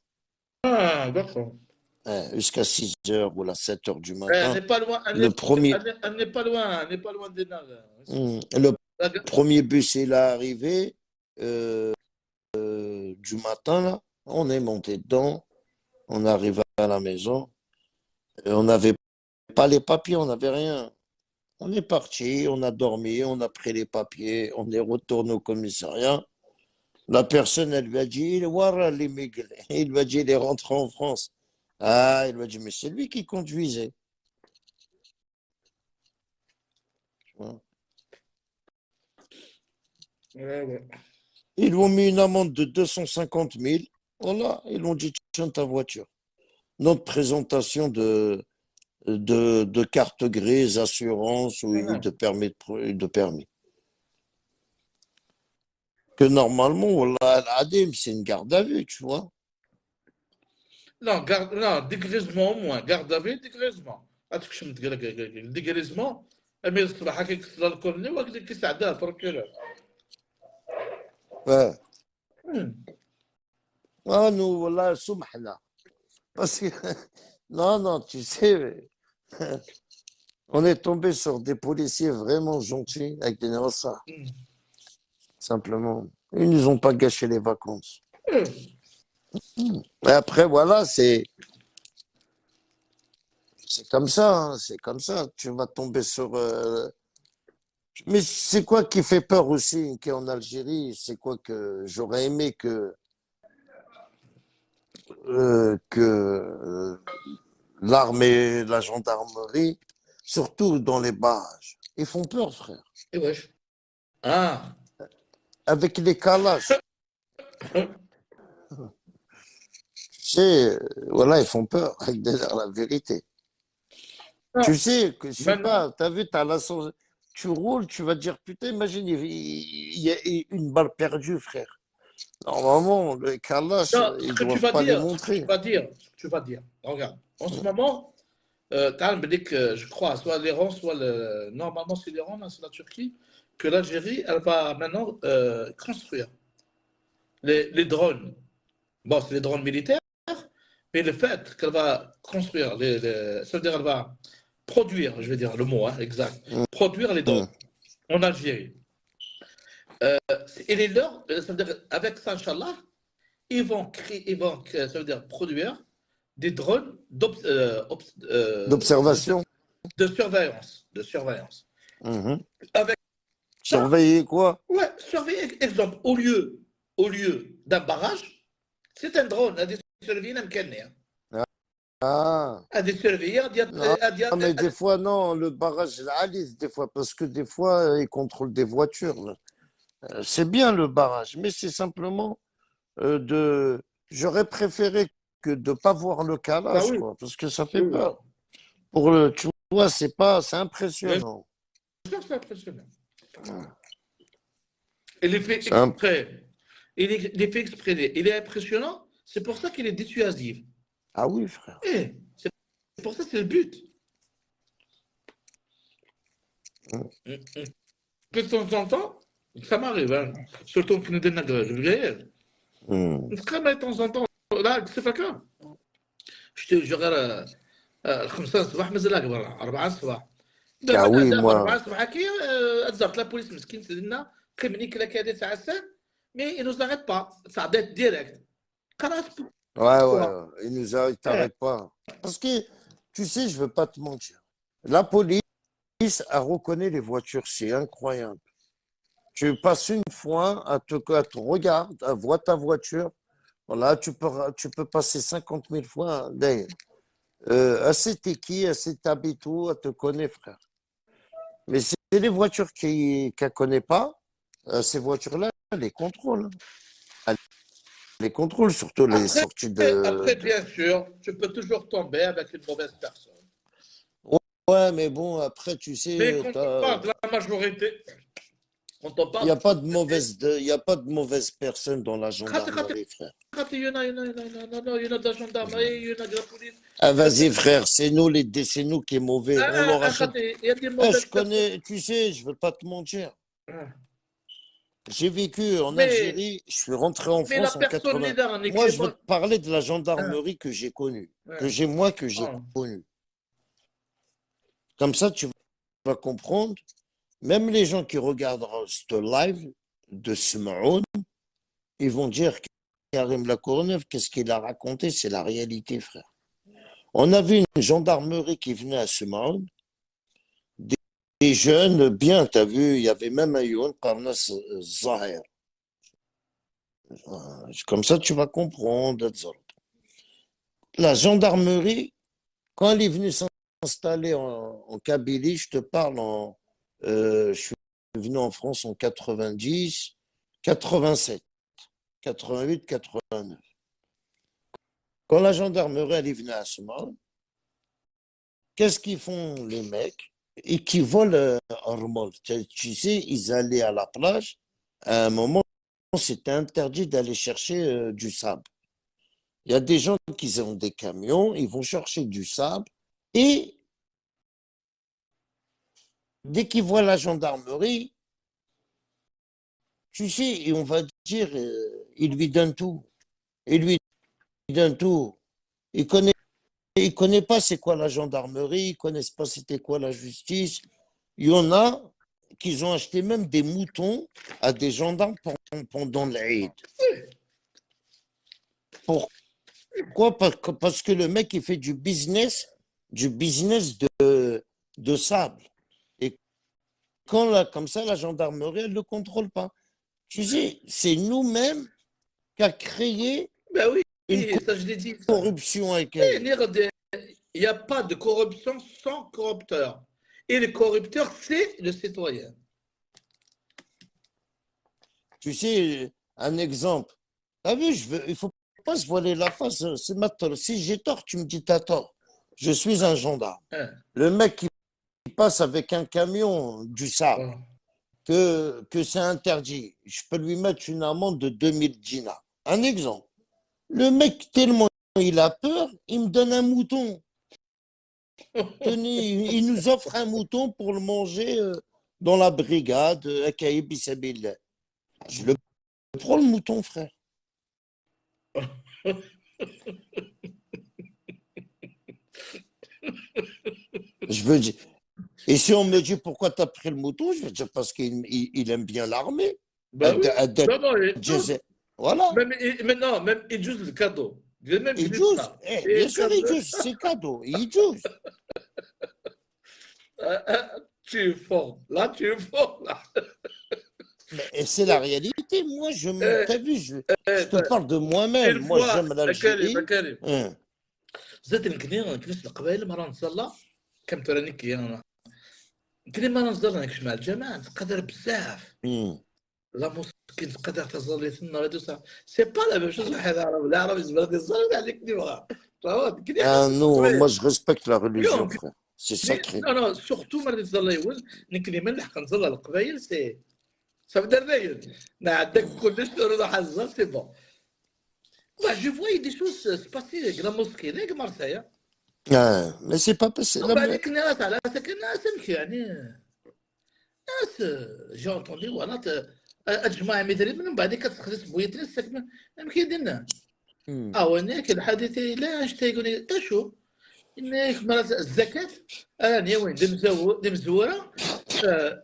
Ah, d'accord. Jusqu'à 6 heures ou 7 heures du Elle matin. n'est pas loin, Le premier, elle n'est pas loin, elle n'est pas loin des naves. le premier bus, il est arrivé du matin, là. On est monté dedans. On arrive à la maison. Et on n'avait pas les papiers, on n'avait rien. On est parti, on a dormi, on a pris les papiers, on est retourné au commissariat. La personne, elle lui a dit, il est l'immigré. Il lui a dit, il est rentré en France. Ah, il lui a dit, mais c'est lui qui conduisait. Ouais. Ils lui ont mis une amende de 250 000. Voilà, ils lui ont dit, tiens ta voiture. Notre présentation de carte grise, assurance ou de permis. Que normalement, voilà, c'est une garde à vue, tu vois. Non, non, dégrisement au moins. Garde à vue, dégrisement. غتكشم ديغريزمون امير الصباح كيكسر الكورني وكيساعدها البروكيرور. Ouais. Ah, nous, là, soumahna. Parce que, non, non, tu sais, on est tombé sur des policiers vraiment gentils avec des nossas, simplement. Ils nous ont pas gâché les vacances. Et après, voilà, c'est comme ça, hein, c'est comme ça. Tu vas tomber sur. Mais c'est quoi qui fait peur aussi qu'en Algérie? C'est quoi que j'aurais aimé que l'armée, la gendarmerie, surtout dans les barrages, ils font peur, frère. اي واش اه Avec les calages, tu sais, voilà, ils font peur, avec la vérité. Tu sais, que, je sais من pas, t'as vu, t'as la sens- tu roules, tu vas dire, putain, imagine, il y a une balle perdue, frère. Normalement, les calages, Non, ce ils que tu doivent vas pas les dire, ce que tu montrer. vas dire, ce que tu vas dire. Regarde, en ce moment, t'as je crois, soit l'Iran, soit normalement c'est l'Iran, là, c'est la Turquie, que l'Algérie, elle va maintenant construire les drones. Bon, c'est les drones militaires, mais le fait qu'elle va construire, ça veut dire qu'elle va produire, je vais dire le mot exact, produire les drones en Algérie. Et les leurs, ça veut dire, avec ça, Inch'Allah, ils vont créer, ça veut dire produire des drones D'observation. de surveillance. De surveillance. Mhm. Avec ça, Surveiller quoi? ouais, surveiller, exemple, au lieu d'un barrage, c'est un drone à des surveiller Ah, à des surveiller, non, mais des fois, non, le barrage, il alise des fois, parce que des fois, ils contrôlent des voitures, là. C'est bien le barrage, mais c'est simplement de. J'aurais préféré que de pas voir le bah calage, oui, quoi, parce que ça fait oui, peur. Pour le, tu vois, c'est bien impressionnant. sûr, c'est impressionnant. Et l'effet C'est un- exprès, l'effet exprès, il est impressionnant, c'est pour ça qu'il est dissuasif. Ah oui, frère. Et c'est pour ça que c'est le but. De temps en temps, ça m'arrive, hein. Surtout que nous donnons de Hmm. de temps en temps, là, c'est pas grave. Je te jure, 5 الصباح مازال برا 4 الصباح Ah دابا oui, الاداب 4 moi. الصباح كي ازرت لا بوليس مسكين سدنا كيمني كلا كادي تاع الساعه مي انو زاريت با صعدت ديريكت قرات Ouais, بوا ouais, ils t'arrêtent pas. Parce que, tu sais, je veux pas te mentir. La police a reconnu les voitures, c'est incroyable. Tu passes une fois, elle te regarde, elle voit ta voiture. Voilà, tu peux passer 50 000 fois. D'ailleurs, elle sait t'es qui, elle sait t'habites où, elle te connaît, frère. Mais c'est les voitures qu'elle ne connaît pas, ces voitures-là, elle les contrôle. Elle les contrôle, surtout les après sorties après bien sûr tu peux toujours tomber avec une mauvaise personne Ouais, mais bon, après, tu mais sais, quand on parle de la majorité quand on il n'y parle a pas de il y a pas de mauvaise personne dans la خاطي gendarmerie, frère. il y en a de la gendarmerie il y en a de la police Ah, vas-y, frère, c'est nous qui est mauvais. On leur achète. il y a des Eh, mauvaises je personnes connais, tu sais, je veux pas te mentir. J'ai vécu en mais Algérie, je suis rentré en la France en personne 80. leader n'est Moi, que je veux te parler de la gendarmerie que j'ai connue, que j'ai Ah. connue. Comme ça, tu vas comprendre. Même les gens qui regarderont ce live de Smaoun, ils vont dire Karim Lacourneuve, qu'est-ce qu'il a raconté? C'est la réalité, frère. On a vu une gendarmerie qui venait à Smaoun, des jeunes, bien, tu as vu, il y avait même un Youn, Parnas Zahir. Comme ça, tu vas comprendre. La gendarmerie, quand elle est venue s'installer en Kabylie, je te parle je suis venu en France en 90, 87, 88, 89. Quand la gendarmerie elle est venue à Smaoun, qu'est-ce qu'ils font les mecs? Et qui volent un remorque. Tu sais, ils allaient à la plage. À un moment, c'était interdit d'aller chercher du sable. Il y a des gens qui ont des camions, ils vont chercher du sable et dès qu'il voit la gendarmerie, tu sais, et on va dire, il lui donne tout. Il lui donne tout. Il connaît pas c'est quoi la gendarmerie, ils connaissent pas c'était quoi la justice. Il y en a qui ont acheté même des moutons à des gendarmes pendant l'Aïd. Pourquoi? Parce que le mec, il fait du business de sable. Et quand là, comme ça, la gendarmerie, elle ne le contrôle pas. Tu sais, c'est nous-mêmes qui a créé Ben oui, une ça je l'ai dit. corruption avec Il n'y a pas de corruption sans corrupteur. Et le corrupteur, c'est le citoyen. Tu sais, un exemple. T'as vu, il ne faut pas se voiler la face. C'est ma tort. Si j'ai tort, tu me dis t'as tort. Je suis un gendarme. Hein. Le mec qui passe avec un camion du sable, que c'est interdit, je peux lui mettre une amende de 2000 dinars. Un exemple. Le mec, tellement il a peur, il me donne un mouton. Tenez, il nous offre un mouton pour le manger dans la brigade. Je le prends le mouton, frère. Je veux dire. Et si on me dit pourquoi tu as pris le mouton, je vais dire parce qu'il aime bien l'armée. Ben oui. Non, voilà. Maintenant, même il joue le cadeau. Il joue. Bien sûr, il joue. C'est cadeau. Il joue. Tu es fort. Là, tu es fort. Là. Mais c'est la réalité. Moi, t'as vu, je te parle de moi-même. Moi, j'aime l'Algérie. زاد نكنس القبائل مرة نتسلى كم ترى نكي انا كلي ما نصدر نكش مع الجماعة نتقدر بزاف لا مسكين تقدر تظل يثنى دوسا سي با لا ميم شوز واحد عربي لا عربي زبر ديال الزرق عليك ديما non moi je respecte la religion frère c'est sacré non surtout مرة تظل يول نكلي من الحق نظل القبائل سي صافي درنا نعدك كلش نروح حزة سي بون Ouais, je voyais des choses se passer à la mosquée, à Marseille. Mais c'est pas possible. J'ai entendu, voilà, الجماعة مثلي من بعد كتخلص بويتنا السكنة كيديرنا هناك الحديث لا اش تيقول لي اشو انك مرات الزكاة راني وين دي مزورة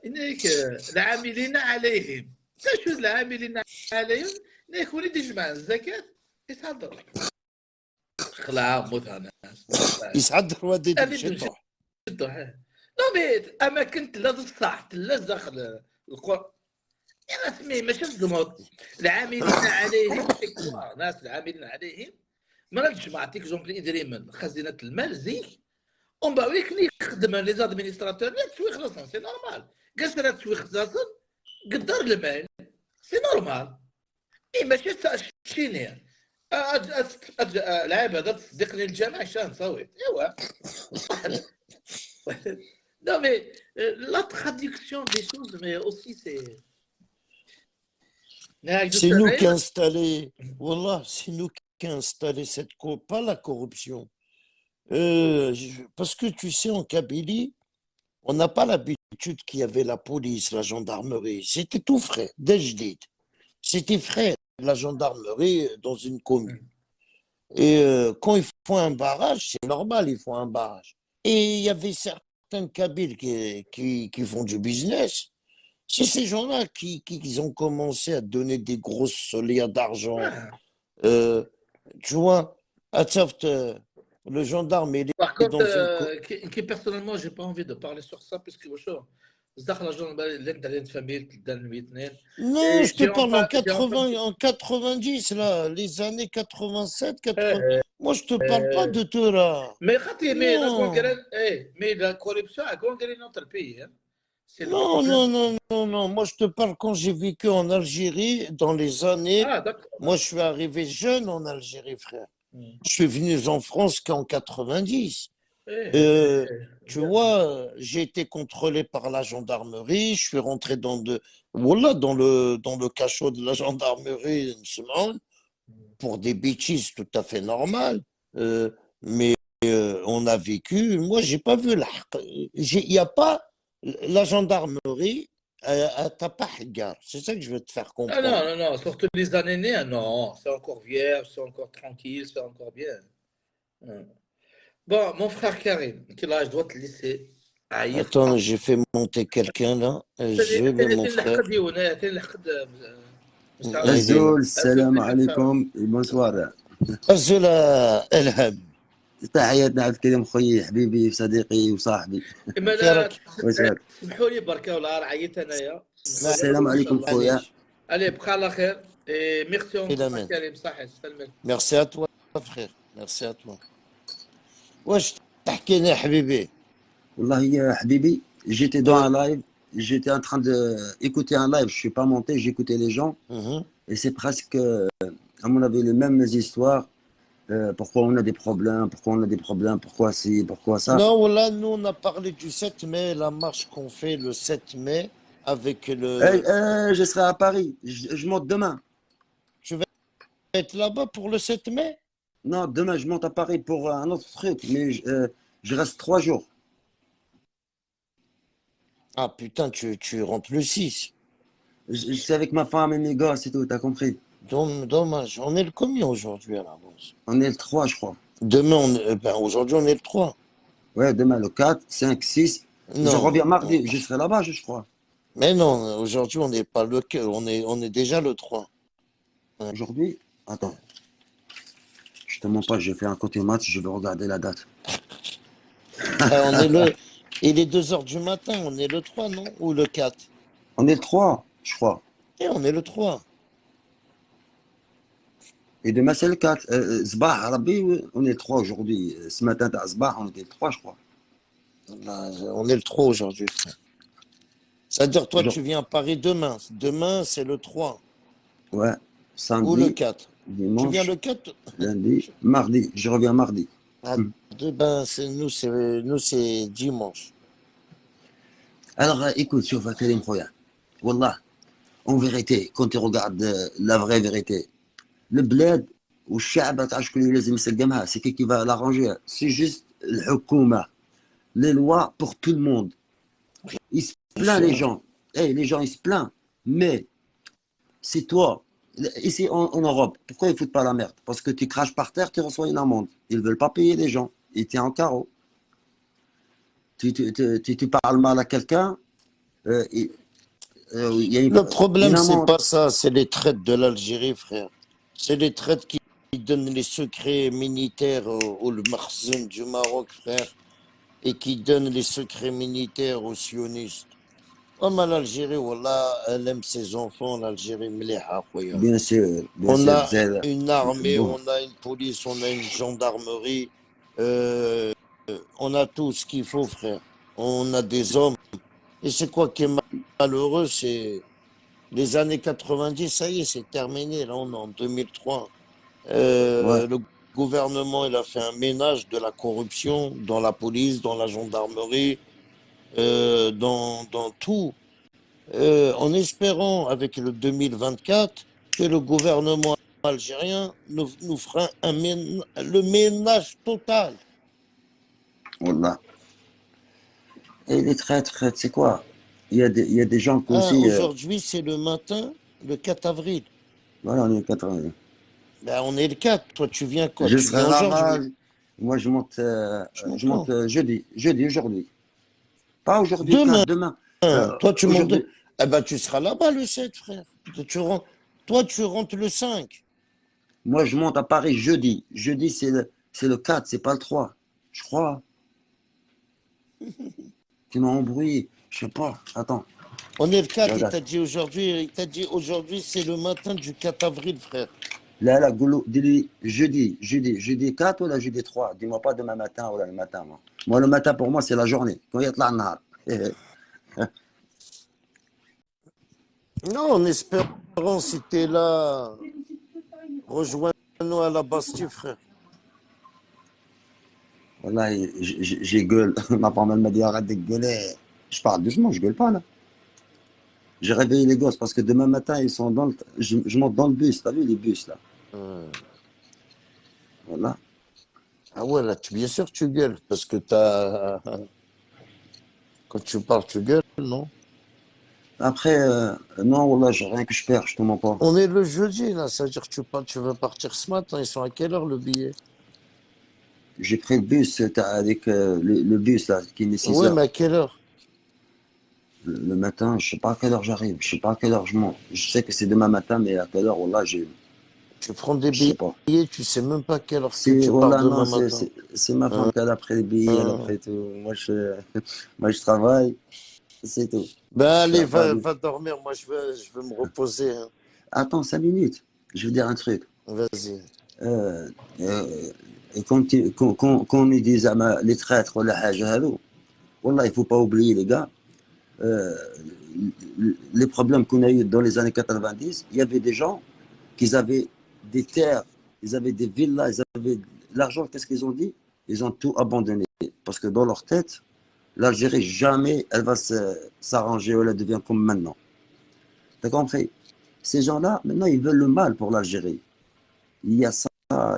انك العاملين عليهم اشو العاملين عليهم انك وليدي يجمع الزكاة يصدر خلعة مثلا يصدر ودي الشطح نو مي اما كنت لا الصح لا داخل القرى يا اسمي ماشي الضموط العاملين عليهم ناس العاملين عليهم ما نجمع عطيك جونبل يدري من خزينه المال زيك اون باويك اللي يخدم لي زادمينستراتور لا تسوي خلاص سي نورمال قالت راه تسوي خلاص قدر المال سي نورمال اي ماشي تشيني العيب هذا تصدقني الجامع شان صويت ايوا Non, mais la traduction des choses, mais aussi c'est. C'est nous qui installé, voilà, c'est nous qui installé cette pas la corruption. Parce que tu sais, en Kabylie, on n'a pas l'habitude qu'il y avait la police, la gendarmerie. C'était tout frais, Dejdid. C'était frais, la gendarmerie dans une commune. Et quand ils font un barrage, c'est normal, ils font un barrage. Et il y avait certains Kabyles qui font du business. C'est ces gens-là qui ont commencé à donner des grosses solières d'argent. Tu vois, à Tsaft, le gendarme, il est Par contre, dans une... personnellement, je n'ai pas envie de parler sur ça, puisque non, je te parle en 90, là, les années 87, 80. Moi, je te parle pas de tout là. Mais la corruption a conquéré notre pays. Non. Moi, je te parle quand j'ai vécu en Algérie, dans les années. Moi, je suis arrivé jeune en Algérie, frère. Je suis venu en France qu'en 90. Tu vois, j'ai été contrôlé par la gendarmerie, je suis rentré dans le cachot de la gendarmerie une semaine pour des bêtises tout à fait normales. Mais on a vécu, moi j'ai pas vu il n'y a pas La gendarmerie, t'as pas regard. C'est ça que je veux te faire Ah non, comprendre. non, non, surtout les anéniens, non, c'est encore vierge, c'est encore tranquille, c'est encore bien. Hum. Bon, mon frère Karim, là, je dois te laisser. عيطت Attends, j'ai fait monter quelqu'un là. Je le, mon عطيني frère. الحق ديونا عطيني الحق Il est مستعمل là. الزول أسود السلام لك الفرق عليكم بونسوار. Azula Elham. تحياتنا عبد الكريم خويي حبيبي صديقي وصاحبي. كما لا خيرك. وسهلا. سمحوا لي بركة ولا راه عيطت انايا سمحوا لي السلام ان شاء عليكم الله خويا. معليش. الي بقى على خير ميرسي Il اونكور amène. كريم صحيح سلمك Merci à toi, frère. Merci à toi. واش تحكي لنا حبيبي؟ والله يا حبيبي j'étais dans un live, j'étais en train de écouter un live, je suis pas monté, j'écoutais les gens et c'est presque à mon avis les mêmes histoires. Pourquoi on a des problèmes, pourquoi on a des problèmes, pourquoi ci, pourquoi ça. Non, là, nous, on a parlé du 7 mai, la marche qu'on fait le 7 mai avec le. Je serai à Paris, je monte demain. Tu vas être là-bas pour le 7 mai? Non, demain je monte à Paris pour un autre truc, mais je reste 3 jours. Ah putain, tu rentres le 6. Je suis avec ma femme et mes gars, c'est tout, t'as compris. Dommage. On est le combien aujourd'hui à la base? On est le 3, je crois. Demain, aujourd'hui, on est le 3. Ouais, demain le 4, 5, 6. Je Non, reviens non. mardi, je serai là-bas, je crois. Mais non, aujourd'hui, on n'est pas on est déjà le 3. Ouais. Aujourd'hui, attends. Je te mens pas, j'ai fait un côté match, je vais regarder la date. On est le. Il est 2 heures du matin, on est le 3, non? Ou le 4? On est le 3, je crois. Et on est le 3. Et demain, c'est le 4. Zbah, Arabi, on est le 3 aujourd'hui. Ce matin, à Zbah, on était le 3, je crois. Bah, on est le 3 aujourd'hui, frère. C'est-à-dire, toi, tu viens à Paris demain. Demain, c'est le 3. Ouais, Ou le samedi, 4. Tu viens dimanche, le 4? lundi, mardi. Je reviens mardi. Ah, ben, nous, c'est dimanche. Alors, écoute, شوف يا كريم خويا. والله, en vérité, quand tu regardes la vraie vérité, le bled والشعب تعرف شكون اللي لازم يسقمها, c'est qui va l'arranger. C'est juste الحكومة. Les lois pour tout le monde. Ils se plaignent les gens. Hey, les gens, ils se plaignent. Mais c'est toi. Ici en Europe, pourquoi ils foutent pas la merde? Parce que tu craches par terre, tu reçois une amende. Ils veulent pas payer les gens. Ils tiennent en carreau. Tu parles mal à quelqu'un, il y a Le problème, une c'est amende. pas ça, c'est les traites de l'Algérie, frère. C'est les traites qui donnent les secrets militaires au Makhzen du Maroc, frère, et qui donnent les secrets militaires aux sionistes. Comme l'Algérie, voilà, elle aime ses enfants, l'Algérie mliha, khoya. Bien sûr, On a c'est une armée, bon. on a une police, on a une gendarmerie, euh, on a tout ce qu'il faut, frère. On a des hommes. Et c'est quoi qui est malheureux, c'est les années 90, ça y est, c'est terminé. Là, on est en 2003. Ouais, Le gouvernement, il a fait un ménage de la corruption dans la police, dans la gendarmerie, dans tout. En espérant, avec le 2024, que le gouvernement algérien nous fera le ménage total. wallah. Et les traîtres, c'est quoi? Il y a des gens qui Hein, aussi. aujourd'hui, c'est le matin, le 4 avril. Voilà, on est 80. Ben, on est le 4. Toi, tu viens quoi? Je Tu serai viens là-bas. aujourd'hui. Moi, Je m'en jeudi. Jeudi, aujourd'hui. Pas aujourd'hui, 4, Demain, demain. toi, tu montes. Aujourd'hui. Eh ben, tu seras là-bas le 7, frère. Toi, tu rentres le 5. Moi, je monte à Paris jeudi. Jeudi, c'est le 4, c'est pas le 3. Je crois. Tu m'as embrouillé. Je sais pas. Attends. On est le 4, Regarde. il t'a dit aujourd'hui, c'est le matin du 4 avril, frère. Là, Goulou, dis-lui jeudi 4 ou là, jeudi 3. Dis-moi pas demain matin ou là, le matin. Moi, le matin, pour moi, c'est la journée. Quand il y a la nahar. Non, en espérant, si t'es là, rejoins-nous à la Bastille, frère. Voilà, j'ai gueule. Ma femme, elle m'a dit arrête de gueuler. Je parle doucement, je gueule pas là. J'ai réveillé les gosses parce que demain matin, ils sont dans le. Je monte dans le bus, t'as vu les bus là? Voilà. Ah ouais, là, bien sûr, tu gueules, parce que t'as. Quand tu parles, tu gueules, non? Après, non, wallah, j'ai rien que je perds, je te mens pas. On est le jeudi, là. Ça veut dire que tu veux partir ce matin. Ils sont à quelle heure le billet? J'ai pris le bus avec le bus là, qui est 6 Ouais, heures. mais à quelle heure? Le matin, je sais pas à quelle heure j'arrive, je sais pas à quelle heure je monte. Je sais que c'est demain matin, mais à quelle heure, wallah, Tu prends des je sais billets, pas. tu sais même pas à quelle heure que Si, tu pars wallah, non, demain matin. c'est ma femme Hein, qui a pris les billets, elle a hein. pris tout. Moi, je travaille, c'est tout. Ben Je allez, perds pas va dormir. Moi, je veux me reposer. Hein. Attends 5 minutes, je veux dire un truc. Vas-y. Euh, euh, quand on dit les traîtres, ou la haja, هذو, wallah, il faut pas oublier, les gars, euh, les problèmes qu'on a eu dans les années 90, il y avait des gens qui avaient des terres, ils avaient des villas, ils avaient de l'argent. Qu'est-ce qu'ils ont dit? Ils ont tout abandonné. Parce que dans leur tête, l'Algérie, jamais elle va s'arranger ou elle devient comme maintenant. T'as compris? Ces gens-là, maintenant, ils veulent le mal pour l'Algérie. Il y a ça,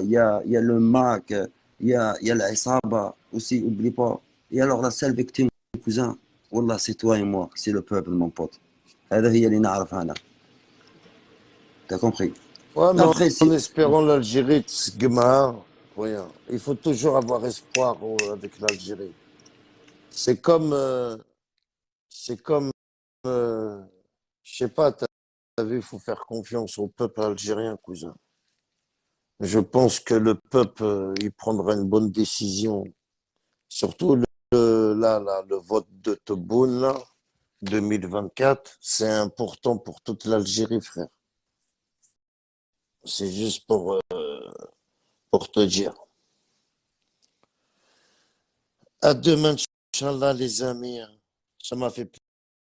il y a le MAC, il y a la Isaba aussi, oublie pas. Et alors la seule victime, cousin, wallah, c'est toi et moi, c'est le peuple, mon pote. هذا هي اللي نعرفها أنا. T'as compris? Ouais, mais Après, en si, espérant l'Algérie, Tsgma, rien. Il faut toujours avoir espoir avec l'Algérie. C'est c'est comme, euh, je sais pas, t'as vu, il faut faire confiance au peuple algérien, cousin. Je pense que le peuple, il prendra une bonne décision. Surtout le vote de Tebboune, là, 2024, c'est important pour toute l'Algérie, frère. C'est juste pour te dire. À demain, Inch'Allah, les amis. Ça m'a fait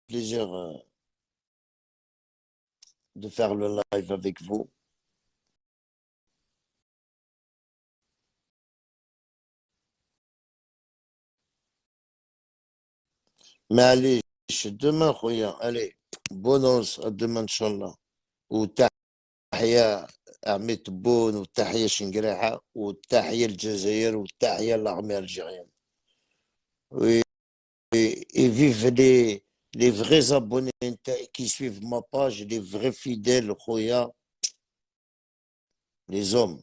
plaisir de faire le live avec vous. Mais allez, demain, regarde, allez, bonne à demain, Inch'Allah. وتحية عمي تبون وتحية شنقراحة وتحية الجزائر وتحية l'armée algérienne. Oui, et vive les vrais abonnés qui suivent ma page, les vrais fidèles, Khoya, les hommes.